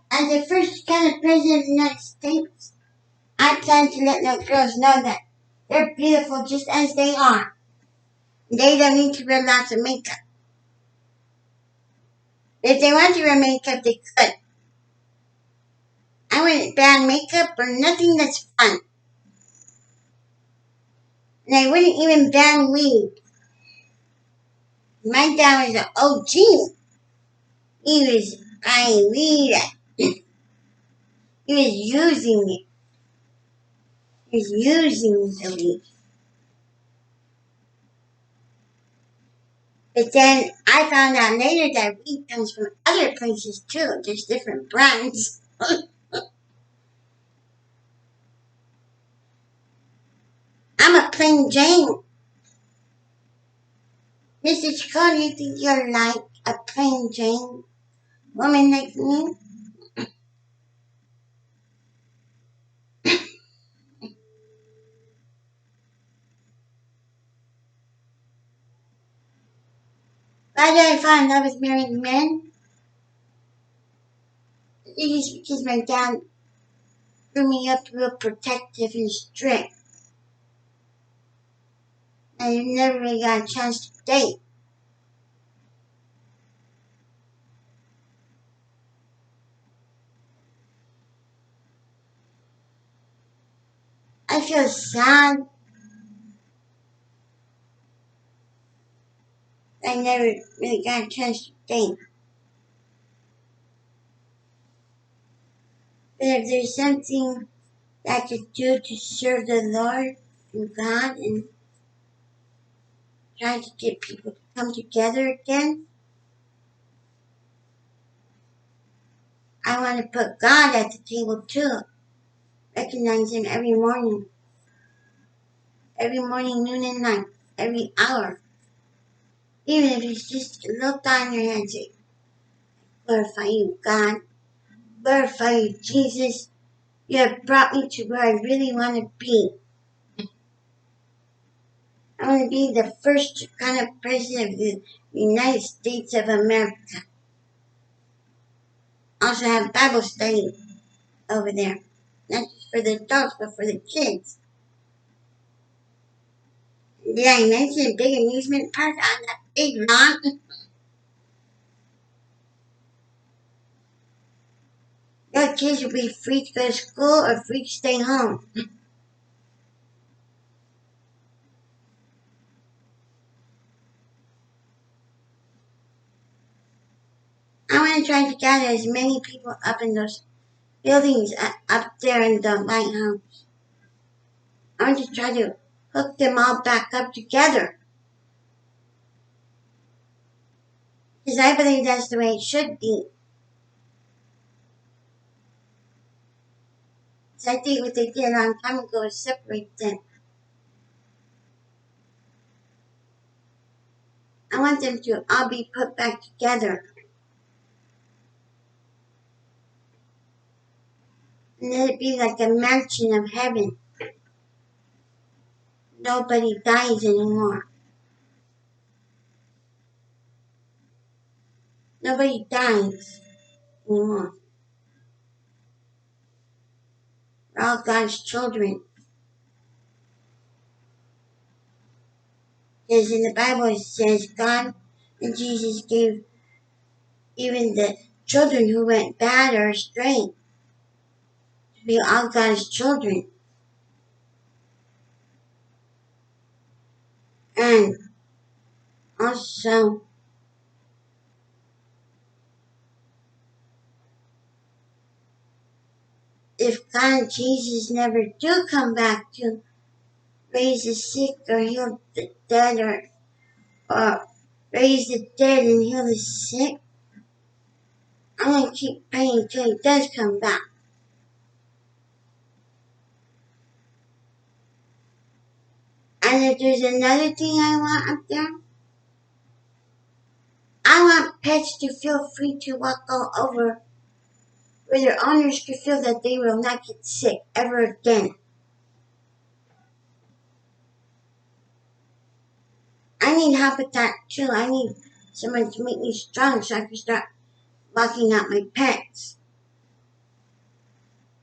As the first kind of president of the United States, I plan to let those girls know that they're beautiful just as they are. They don't need to wear lots of makeup. If they want to wear makeup, they could. I wouldn't ban makeup or nothing that's fun. And I wouldn't even ban weed. My dad was an OG. He was buying weed. He was using it. He was using the weed. But then I found out later that weed comes from other places too, just different brands. I'm a plain Jane. Mr. Chicana, you think you're like a plain Jane woman like me? Why do I fall in love with married men? It's because my dad grew me up real protective and strict. I never really got a chance to date. I feel sad. I never really got a chance to date. But if there's something that I could do to serve the Lord and God and try to get people to come together again, I want to put God at the table too. Recognize Him every morning, noon, and night, every hour. Even if it's just a little thought in your head, say, glorify you, God. Glorify you, Jesus. You have brought me to where I really want to be. I want to be the first kind of president of the United States of America. Also have Bible study over there. Not just for the adults, but for the kids. Did I mention a big amusement park on that big lawn? Your kids will be free to go to school or free to stay home. I want to try to gather as many people up in those buildings up there in the lighthouse. I want to try to hook them all back up together. Because I believe that's the way it should be. So I think what they did a long time ago is separate them. I want them to all be put back together. And let it be like a mansion of heaven. Nobody dies anymore. Nobody dies anymore. We're all God's children. Because in the Bible it says God and Jesus gave even the children who went bad or astray to be all God's children. And also, if God and Jesus never do come back to raise the sick or heal the dead or raise the dead and heal the sick, I'm going to keep praying until He does come back. And if there's another thing I want up there, I want pets to feel free to walk all over where their owners could feel that they will not get sick ever again. I need help with that too. I need someone to make me strong so I can start walking out my pets.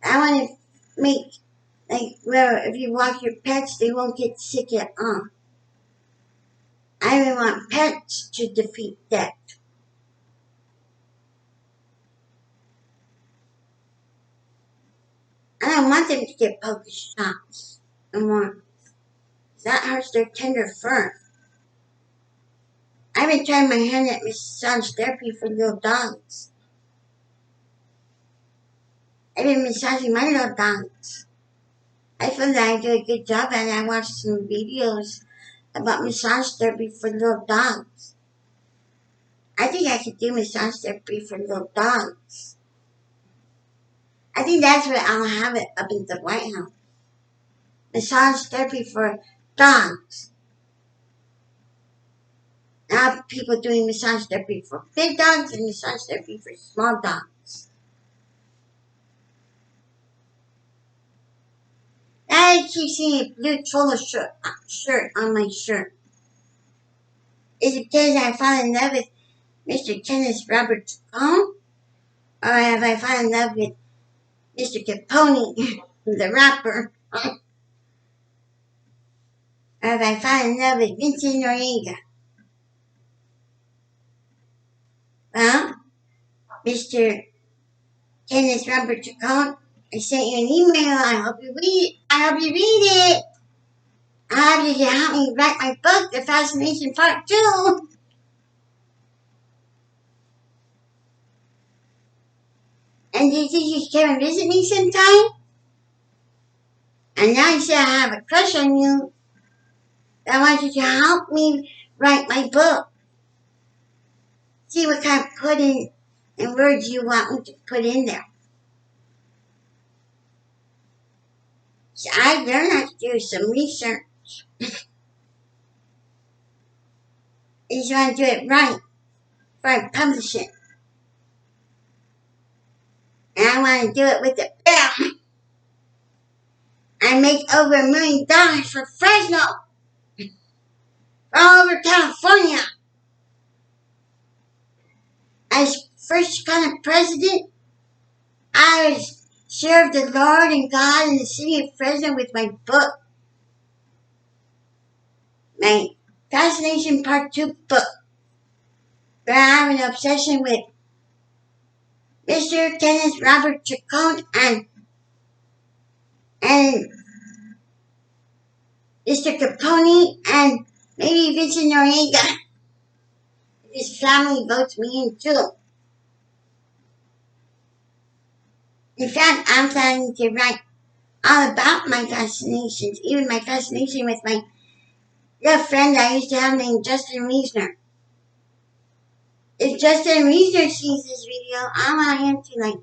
I want to make, like, where if you walk your pets, they won't get sick at all. I even want pets to defeat death. I don't want them to get polka shots no more. That hurts their tender fur. I've been trying my hand at massage therapy for little dogs. I've been massaging my little dogs. I feel that I do a good job and I watched some videos about massage therapy for little dogs. I think I could do massage therapy for little dogs. I think that's where I'll have it up in the White House. Massage therapy for dogs. Now people doing massage therapy for big dogs and massage therapy for small dogs. I keep seeing a blue cholo shirt on my shirt. Is it because I fall in love with Mr. Kenneth Robert Chacon? Or have I fallen in love with Mr. CAPONE, the rapper? Or have I fallen in love with Vincent Noriega? Well, Mr. Kenneth Robert Chacon, I sent you an email. I hope you read it. I hope you can help me write my book, The Fascination Part 2. And do you think you should come and visit me sometime? And now you say I have a crush on you. I want you to help me write my book. See what kind of pudding and words you want me to put in there. So I learned how to do some research. I just want to do it right before I publish it. And I want to do it with a bill. I make over $1 million for FRESNO. All over California. As first Chicana president, I served the Lord and God in the city of Fresno with my book. My Fascination Part 2 book. Where I have an obsession with Mr. Kenneth Robert Chacon and Mr. Capone and maybe Vincent Noriega. If his family votes me in too. In fact, I'm planning to write all about my fascinations, even my fascination with my little friend I used to have named Justin Wiesner. If Justin Wiesner sees this video, I want him to can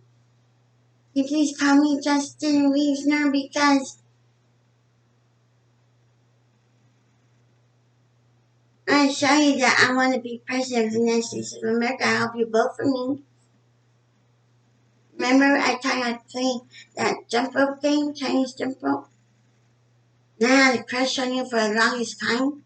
you please call me Justin Wiesner because I show you that I want to be president of the United States of America. I hope you vote for me. Remember I taught you how to play that jump rope game, Chinese jump rope? And I had a crush on you for the longest time.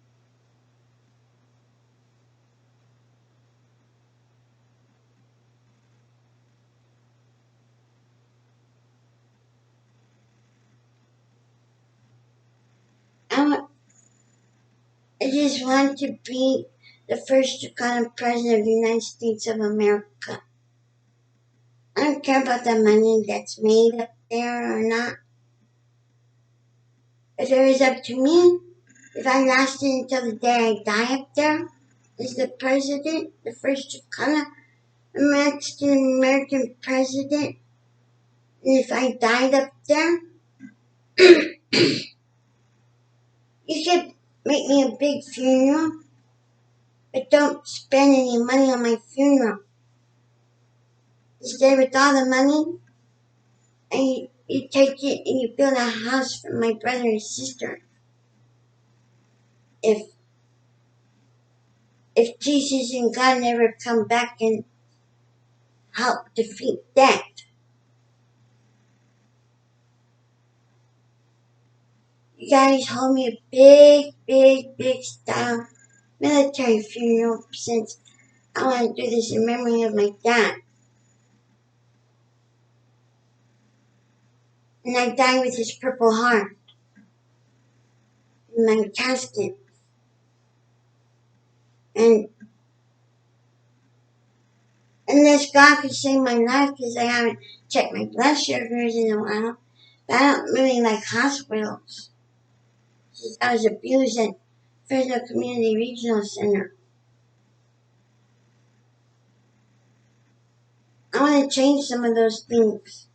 I just want to be the first Chicana president of the United States of America. I don't care about the money that's made up there or not. If it was up to me, if I lasted until the day I die up there as the president, the first Chicana Mexican American president, and if I died up there, you should make me a big funeral, but don't spend any money on my funeral. Instead, with all the money, and you take it and you build a house for my brother and sister. If Jesus and God never come back and help defeat death, You guys hold me a big style military funeral since I want to do this in memory of my dad. And I died with his Purple Heart in my casket. And unless God could save my life because I haven't checked my blood sugars in a while, but I don't really like hospitals. Since I was abused at FRESNO Community Regional Center. I want to change some of those things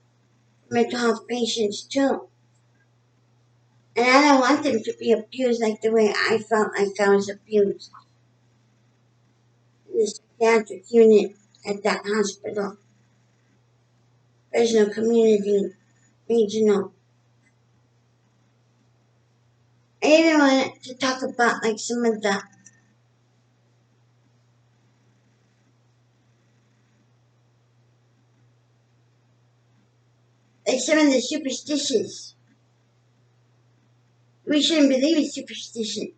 for mental health patients too. And I don't want them to be abused like the way I felt like I was abused in the psychiatric unit at that hospital. FRESNO Community Regional. I even wanted to talk about like some of the superstitions. We shouldn't believe in superstition.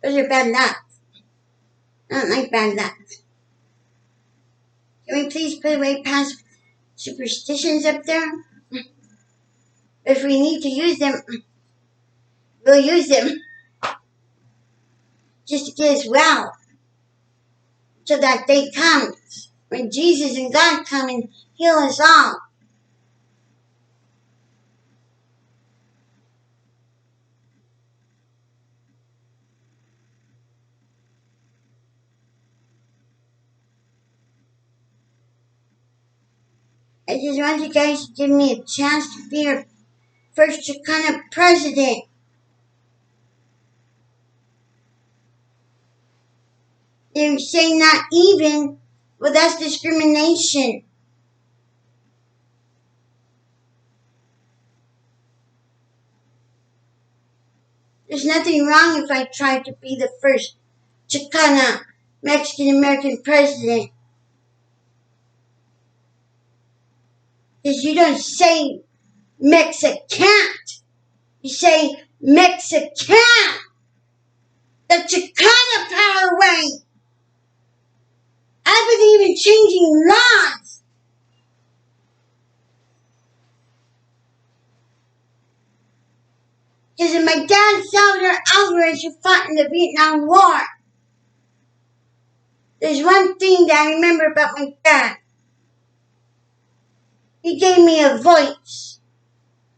Those are bad luck. I don't like bad luck. Can we please put away past superstitions up there? If we need to use them, we'll use them just to get us well. Till that day comes when Jesus and God come and heal us all. I just want you guys to give me a chance to be your first Chicana president. You say not even, well, that's discrimination. There's nothing wrong if I try to be the first Chicana Mexican American president. Because you don't say Mexican. You say Mexican. The Chicana power way. I believe in changing laws. Because of my dad, Salvador Alvarez, who fought in the Vietnam War. There's one thing that I remember about my dad. He gave me a voice,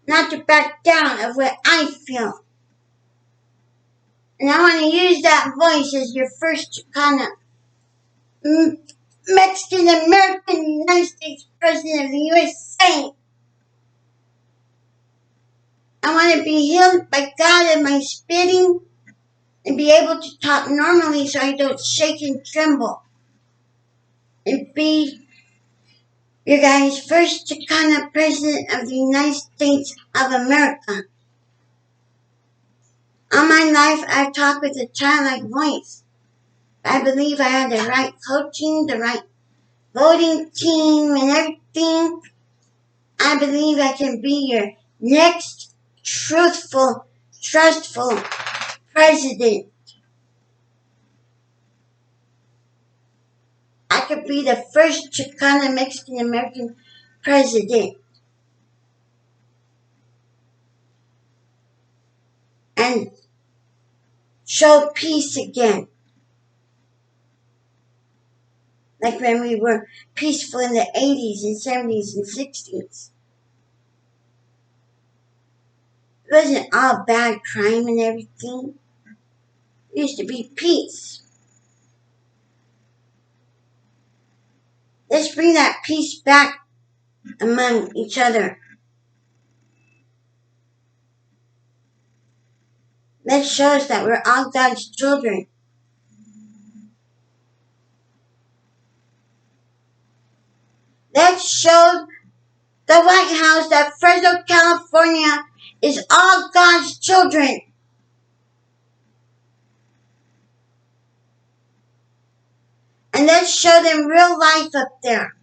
not to back down of what I feel. And I want to use that voice as your first Chicana Mexican American United States President of the USA. I want to be healed by God in my spitting and be able to talk normally so I don't shake and tremble. And be your guys' first Chicana President of the United States of America. All my life, I've talked with a childlike voice. I believe I had the right coaching, the right voting team, and everything. I believe I can be your next truthful, trustful president. I could be the first Chicana Mexican American president. And show peace again. Like when we were peaceful in the 80s and 70s and 60s. It wasn't all bad crime and everything. It used to be peace. Let's bring that peace back among each other. Let's show us that we're all God's children. Let's show the White House that Fresno, California is all God's children. And let's show them real life up there.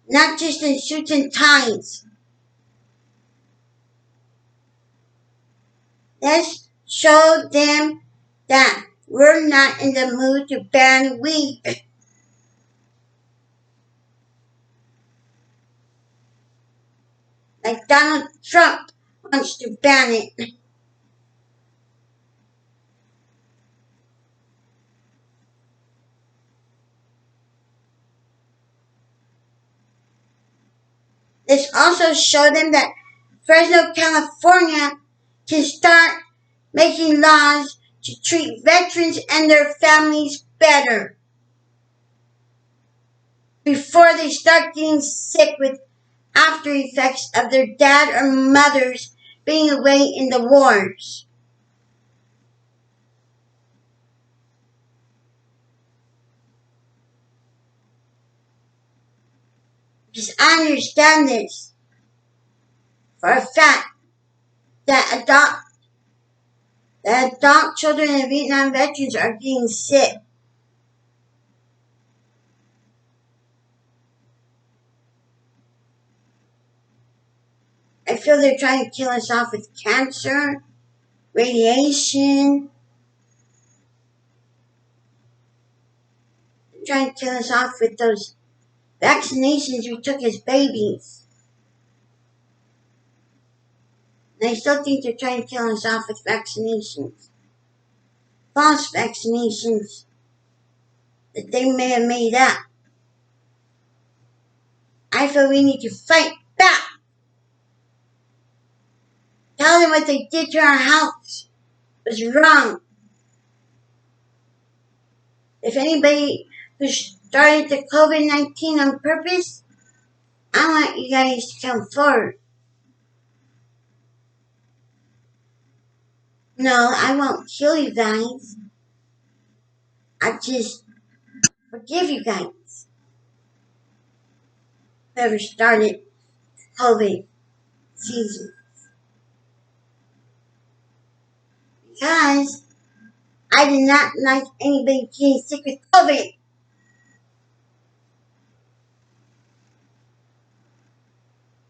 Not just in suits and ties. Let's show them that we're not in the mood to ban weed. Like Donald Trump wants to ban it. Let's also show them that Fresno, California can start making laws to treat veterans and their families better before they start getting sick with after effects of their dad or mothers being away in the wars. Because I understand this for a fact that adult children of Vietnam veterans are getting sick. I feel they're trying to kill us off with cancer, radiation. They're trying to kill us off with those vaccinations we took as babies. And I still think they're trying to kill us off with vaccinations. False vaccinations that they may have made up. I feel we need to fight back. Tell them what they did to our health was wrong. If anybody who started the COVID-19 on purpose, I want you guys to come forward. No, I won't kill you guys. I just forgive you guys. Whoever started COVID season. Because I did not like anybody getting sick with COVID.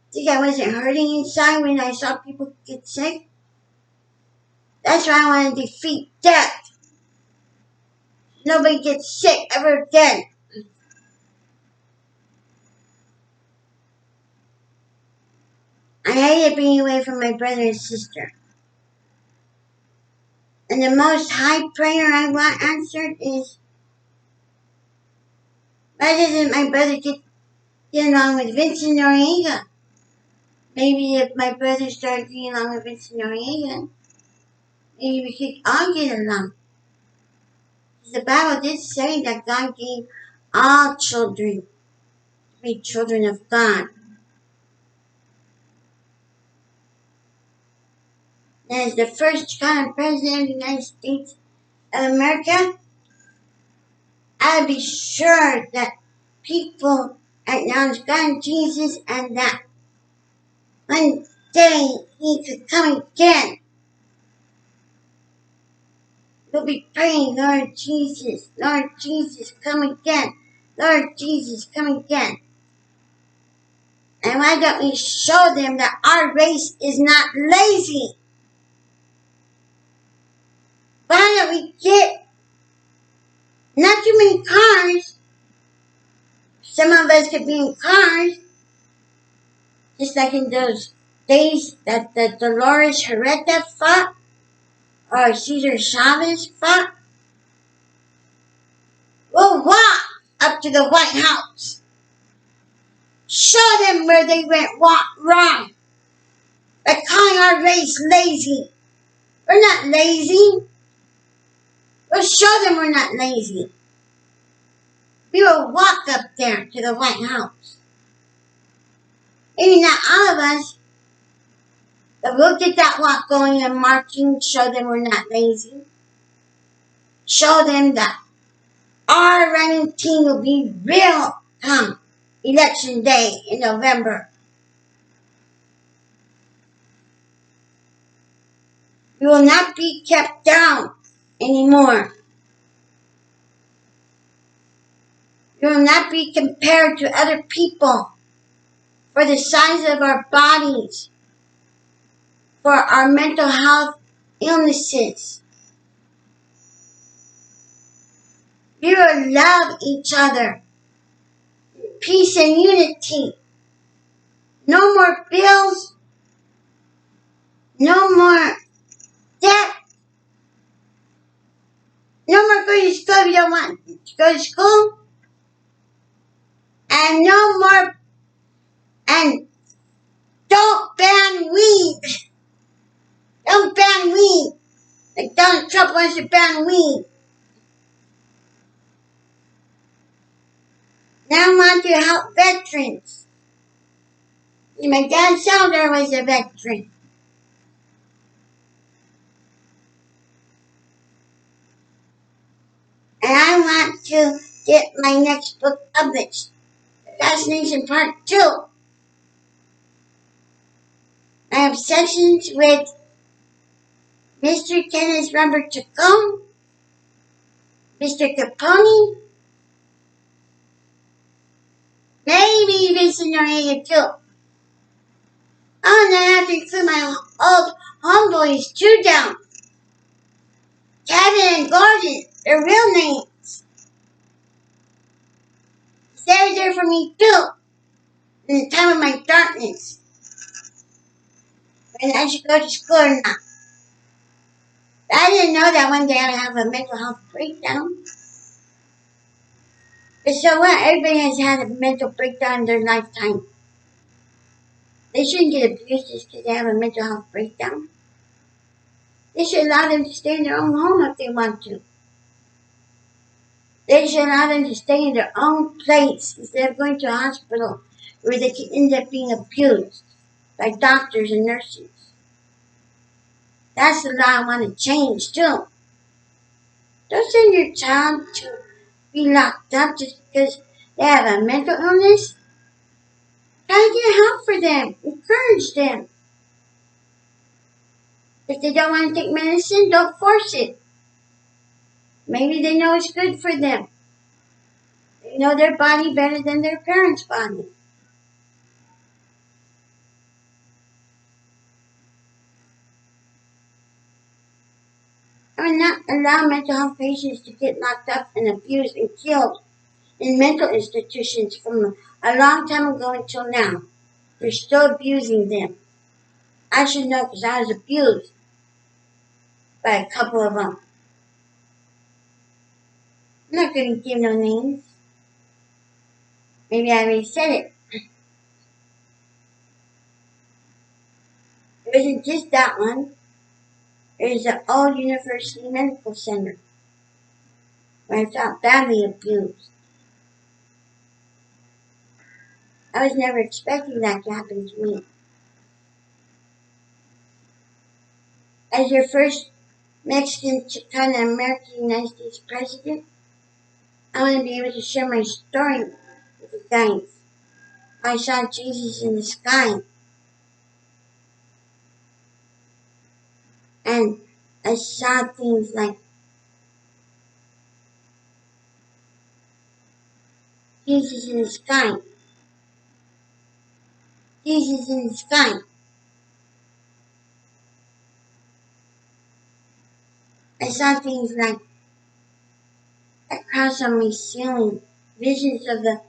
I think I wasn't hurting inside when I saw people get sick. That's why I want to defeat death. Nobody gets sick ever again. I hated being away from my brother and sister. And the most high prayer I want answered is, why doesn't my brother get along with Vincent Noriega? Maybe if my brother started getting along with Vincent Noriega, maybe we could all get along. The Bible did say that God gave all children to be children of God. And as the first Chicana president of the United States of America, I would be sure that people acknowledge God and Jesus and that one day He could come again. We'll be praying, Lord Jesus, come again. Lord Jesus, come again. And why don't we show them that our race is not lazy? Why don't we get not too many cars? Some of us could be in cars, just like in those days that the Dolores Herrera fought, or Cesar Chavez fought. We'll walk up to the White House. Show them where they went wrong by calling our race lazy. We're not lazy. We'll show them we're not lazy. We will walk up there to the White House. Maybe not all of us, but we'll get that walk going and marching, show them we're not lazy. Show them that our running team will be real come election day in November. We will not be kept down anymore. We will not be compared to other people for the size of our bodies, for our mental health illnesses. We will love each other. Peace and unity. No more bills. No more debt. No more going to school if you don't want to go to school. And no more. And don't ban weed. Don't ban weed. Like Donald Trump wants to ban weed. Now I want to help veterans. My dad Salvador was a veteran. And I want to get my next book published. Fascination Part 2. My obsessions with Mr. Kenneth Robert Chacon, Mr. CAPONE, maybe Vincent Noriega too. Oh, and I have to include my old homeboys too down. Kevin and Gordon, their real names. They were there for me too, in the time of my darkness. When I should go to school or not. But I didn't know that one day I would have a mental health breakdown. But so what? Everybody has had a mental breakdown in their lifetime. They shouldn't get abused just because they have a mental health breakdown. They should allow them to stay in their own home if they want to. They should allow them to stay in their own place instead of going to a hospital where they can end up being abused by doctors and nurses. That's the law I want to change too. Don't send your child to be locked up just because they have a mental illness. Try to get help for them. Encourage them. If they don't want to take medicine, don't force it. Maybe they know it's good for them. They know their body better than their parents' body. I would not allow mental health patients to get locked up and abused and killed in mental institutions from a long time ago until now. They're still abusing them. I should know because I was abused by a couple of them. I'm not going to give no names. Maybe I already said it. It wasn't just that one. It was the old University Medical Center where I felt badly abused. I was never expecting that to happen to me. As your first Mexican, Chicana, American United States President, I want to be able to share my story with you guys. I saw Jesus in the sky. And I saw things like Jesus in the sky. Jesus in the sky. I saw things like a cross on my ceiling. Visions of the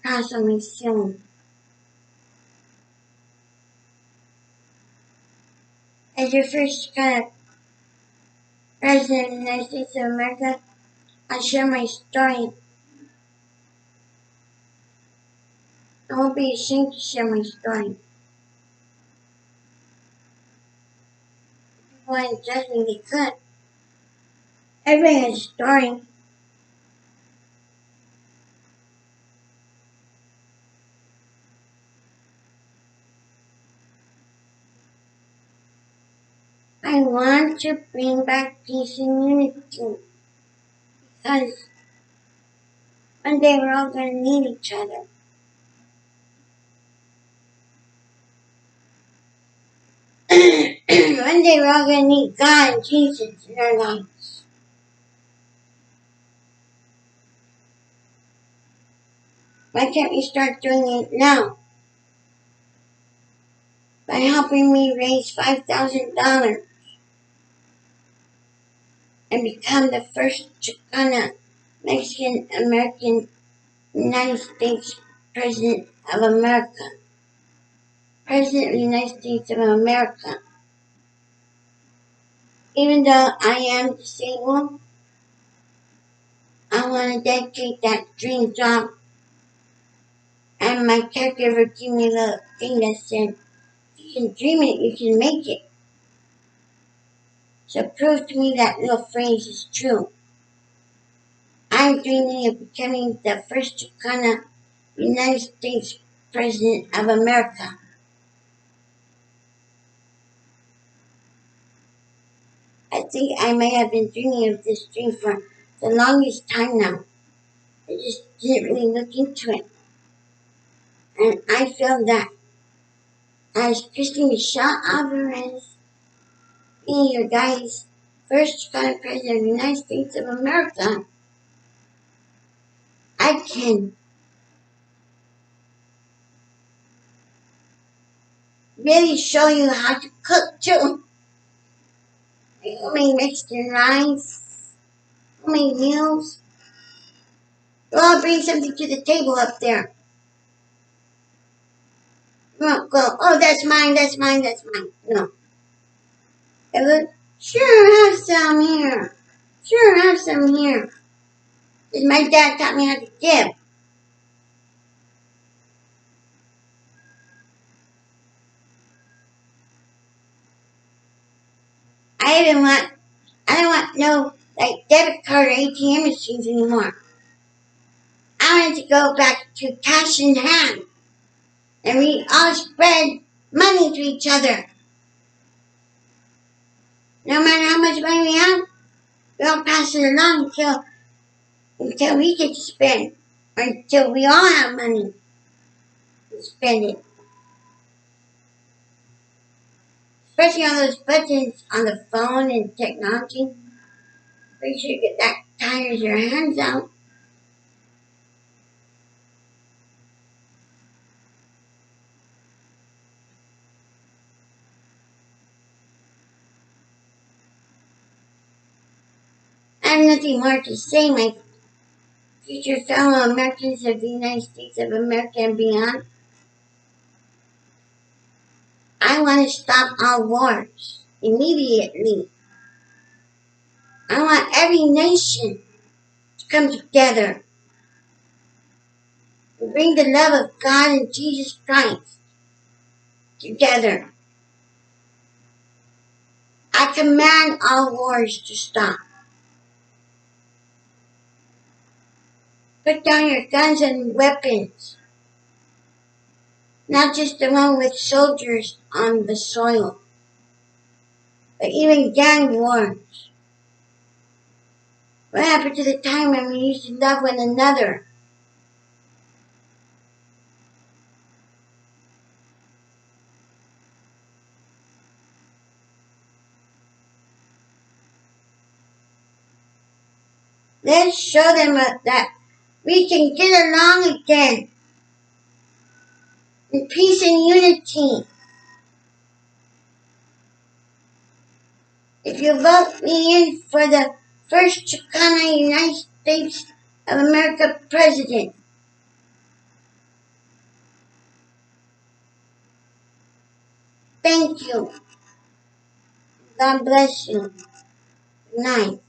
cross on my ceiling. As your first kind of President of the United States of America, I share my story. I won't be ashamed to share my story. If people want to judge me, they could. Everybody has a story. I want to bring back peace and unity. Because one day we're all going to need each other. One day we're all going to need God and Jesus in our lives. Why can't we start doing it now? By helping me raise $5,000 and become the first Chicana Mexican American United States President of America. President of the United States of America. Even though I am disabled, I want to dedicate that dream job. And my caregiver gave me a little thing that said, if you can dream it, you can make it. So prove to me that little phrase is true. I'm dreaming of becoming the first Chicana United States President of America. I think I may have been dreaming of this dream for the longest time now. I just didn't really look into it. And I feel that as Christine Michelle Alvarez, being your guys' first Chicana President of the United States of America, I can really show you how to cook too. Like homemade Mexican rice, homemade meals. Well, I'll bring something to the table up there. You won't go, oh, that's mine, that's mine, that's mine. No. I would, sure, have some here. Sure, have some here. Because my dad taught me how to give. I don't want no, like, debit card or ATM machines anymore. I wanted to go back to cash in hand. And we all spread money to each other. No matter how much money we have, we all pass it along until we get to spend. Or until we all have money to spend it. Especially on those buttons on the phone and technology. Pretty sure you get that tires your hands out. I have nothing more to say, my future fellow Americans of the United States of America and beyond. I want to stop all wars immediately. I want every nation to come together and bring the love of God and Jesus Christ together. I command all wars to stop. Put down your guns and weapons. Not just the one with soldiers on the soil, but even gang wars. What happened to the time when we used to love one another? Let's show them that we can get along again in peace and unity. If you vote me in for the first Chicana United States of America president, thank you. God bless you. Good night.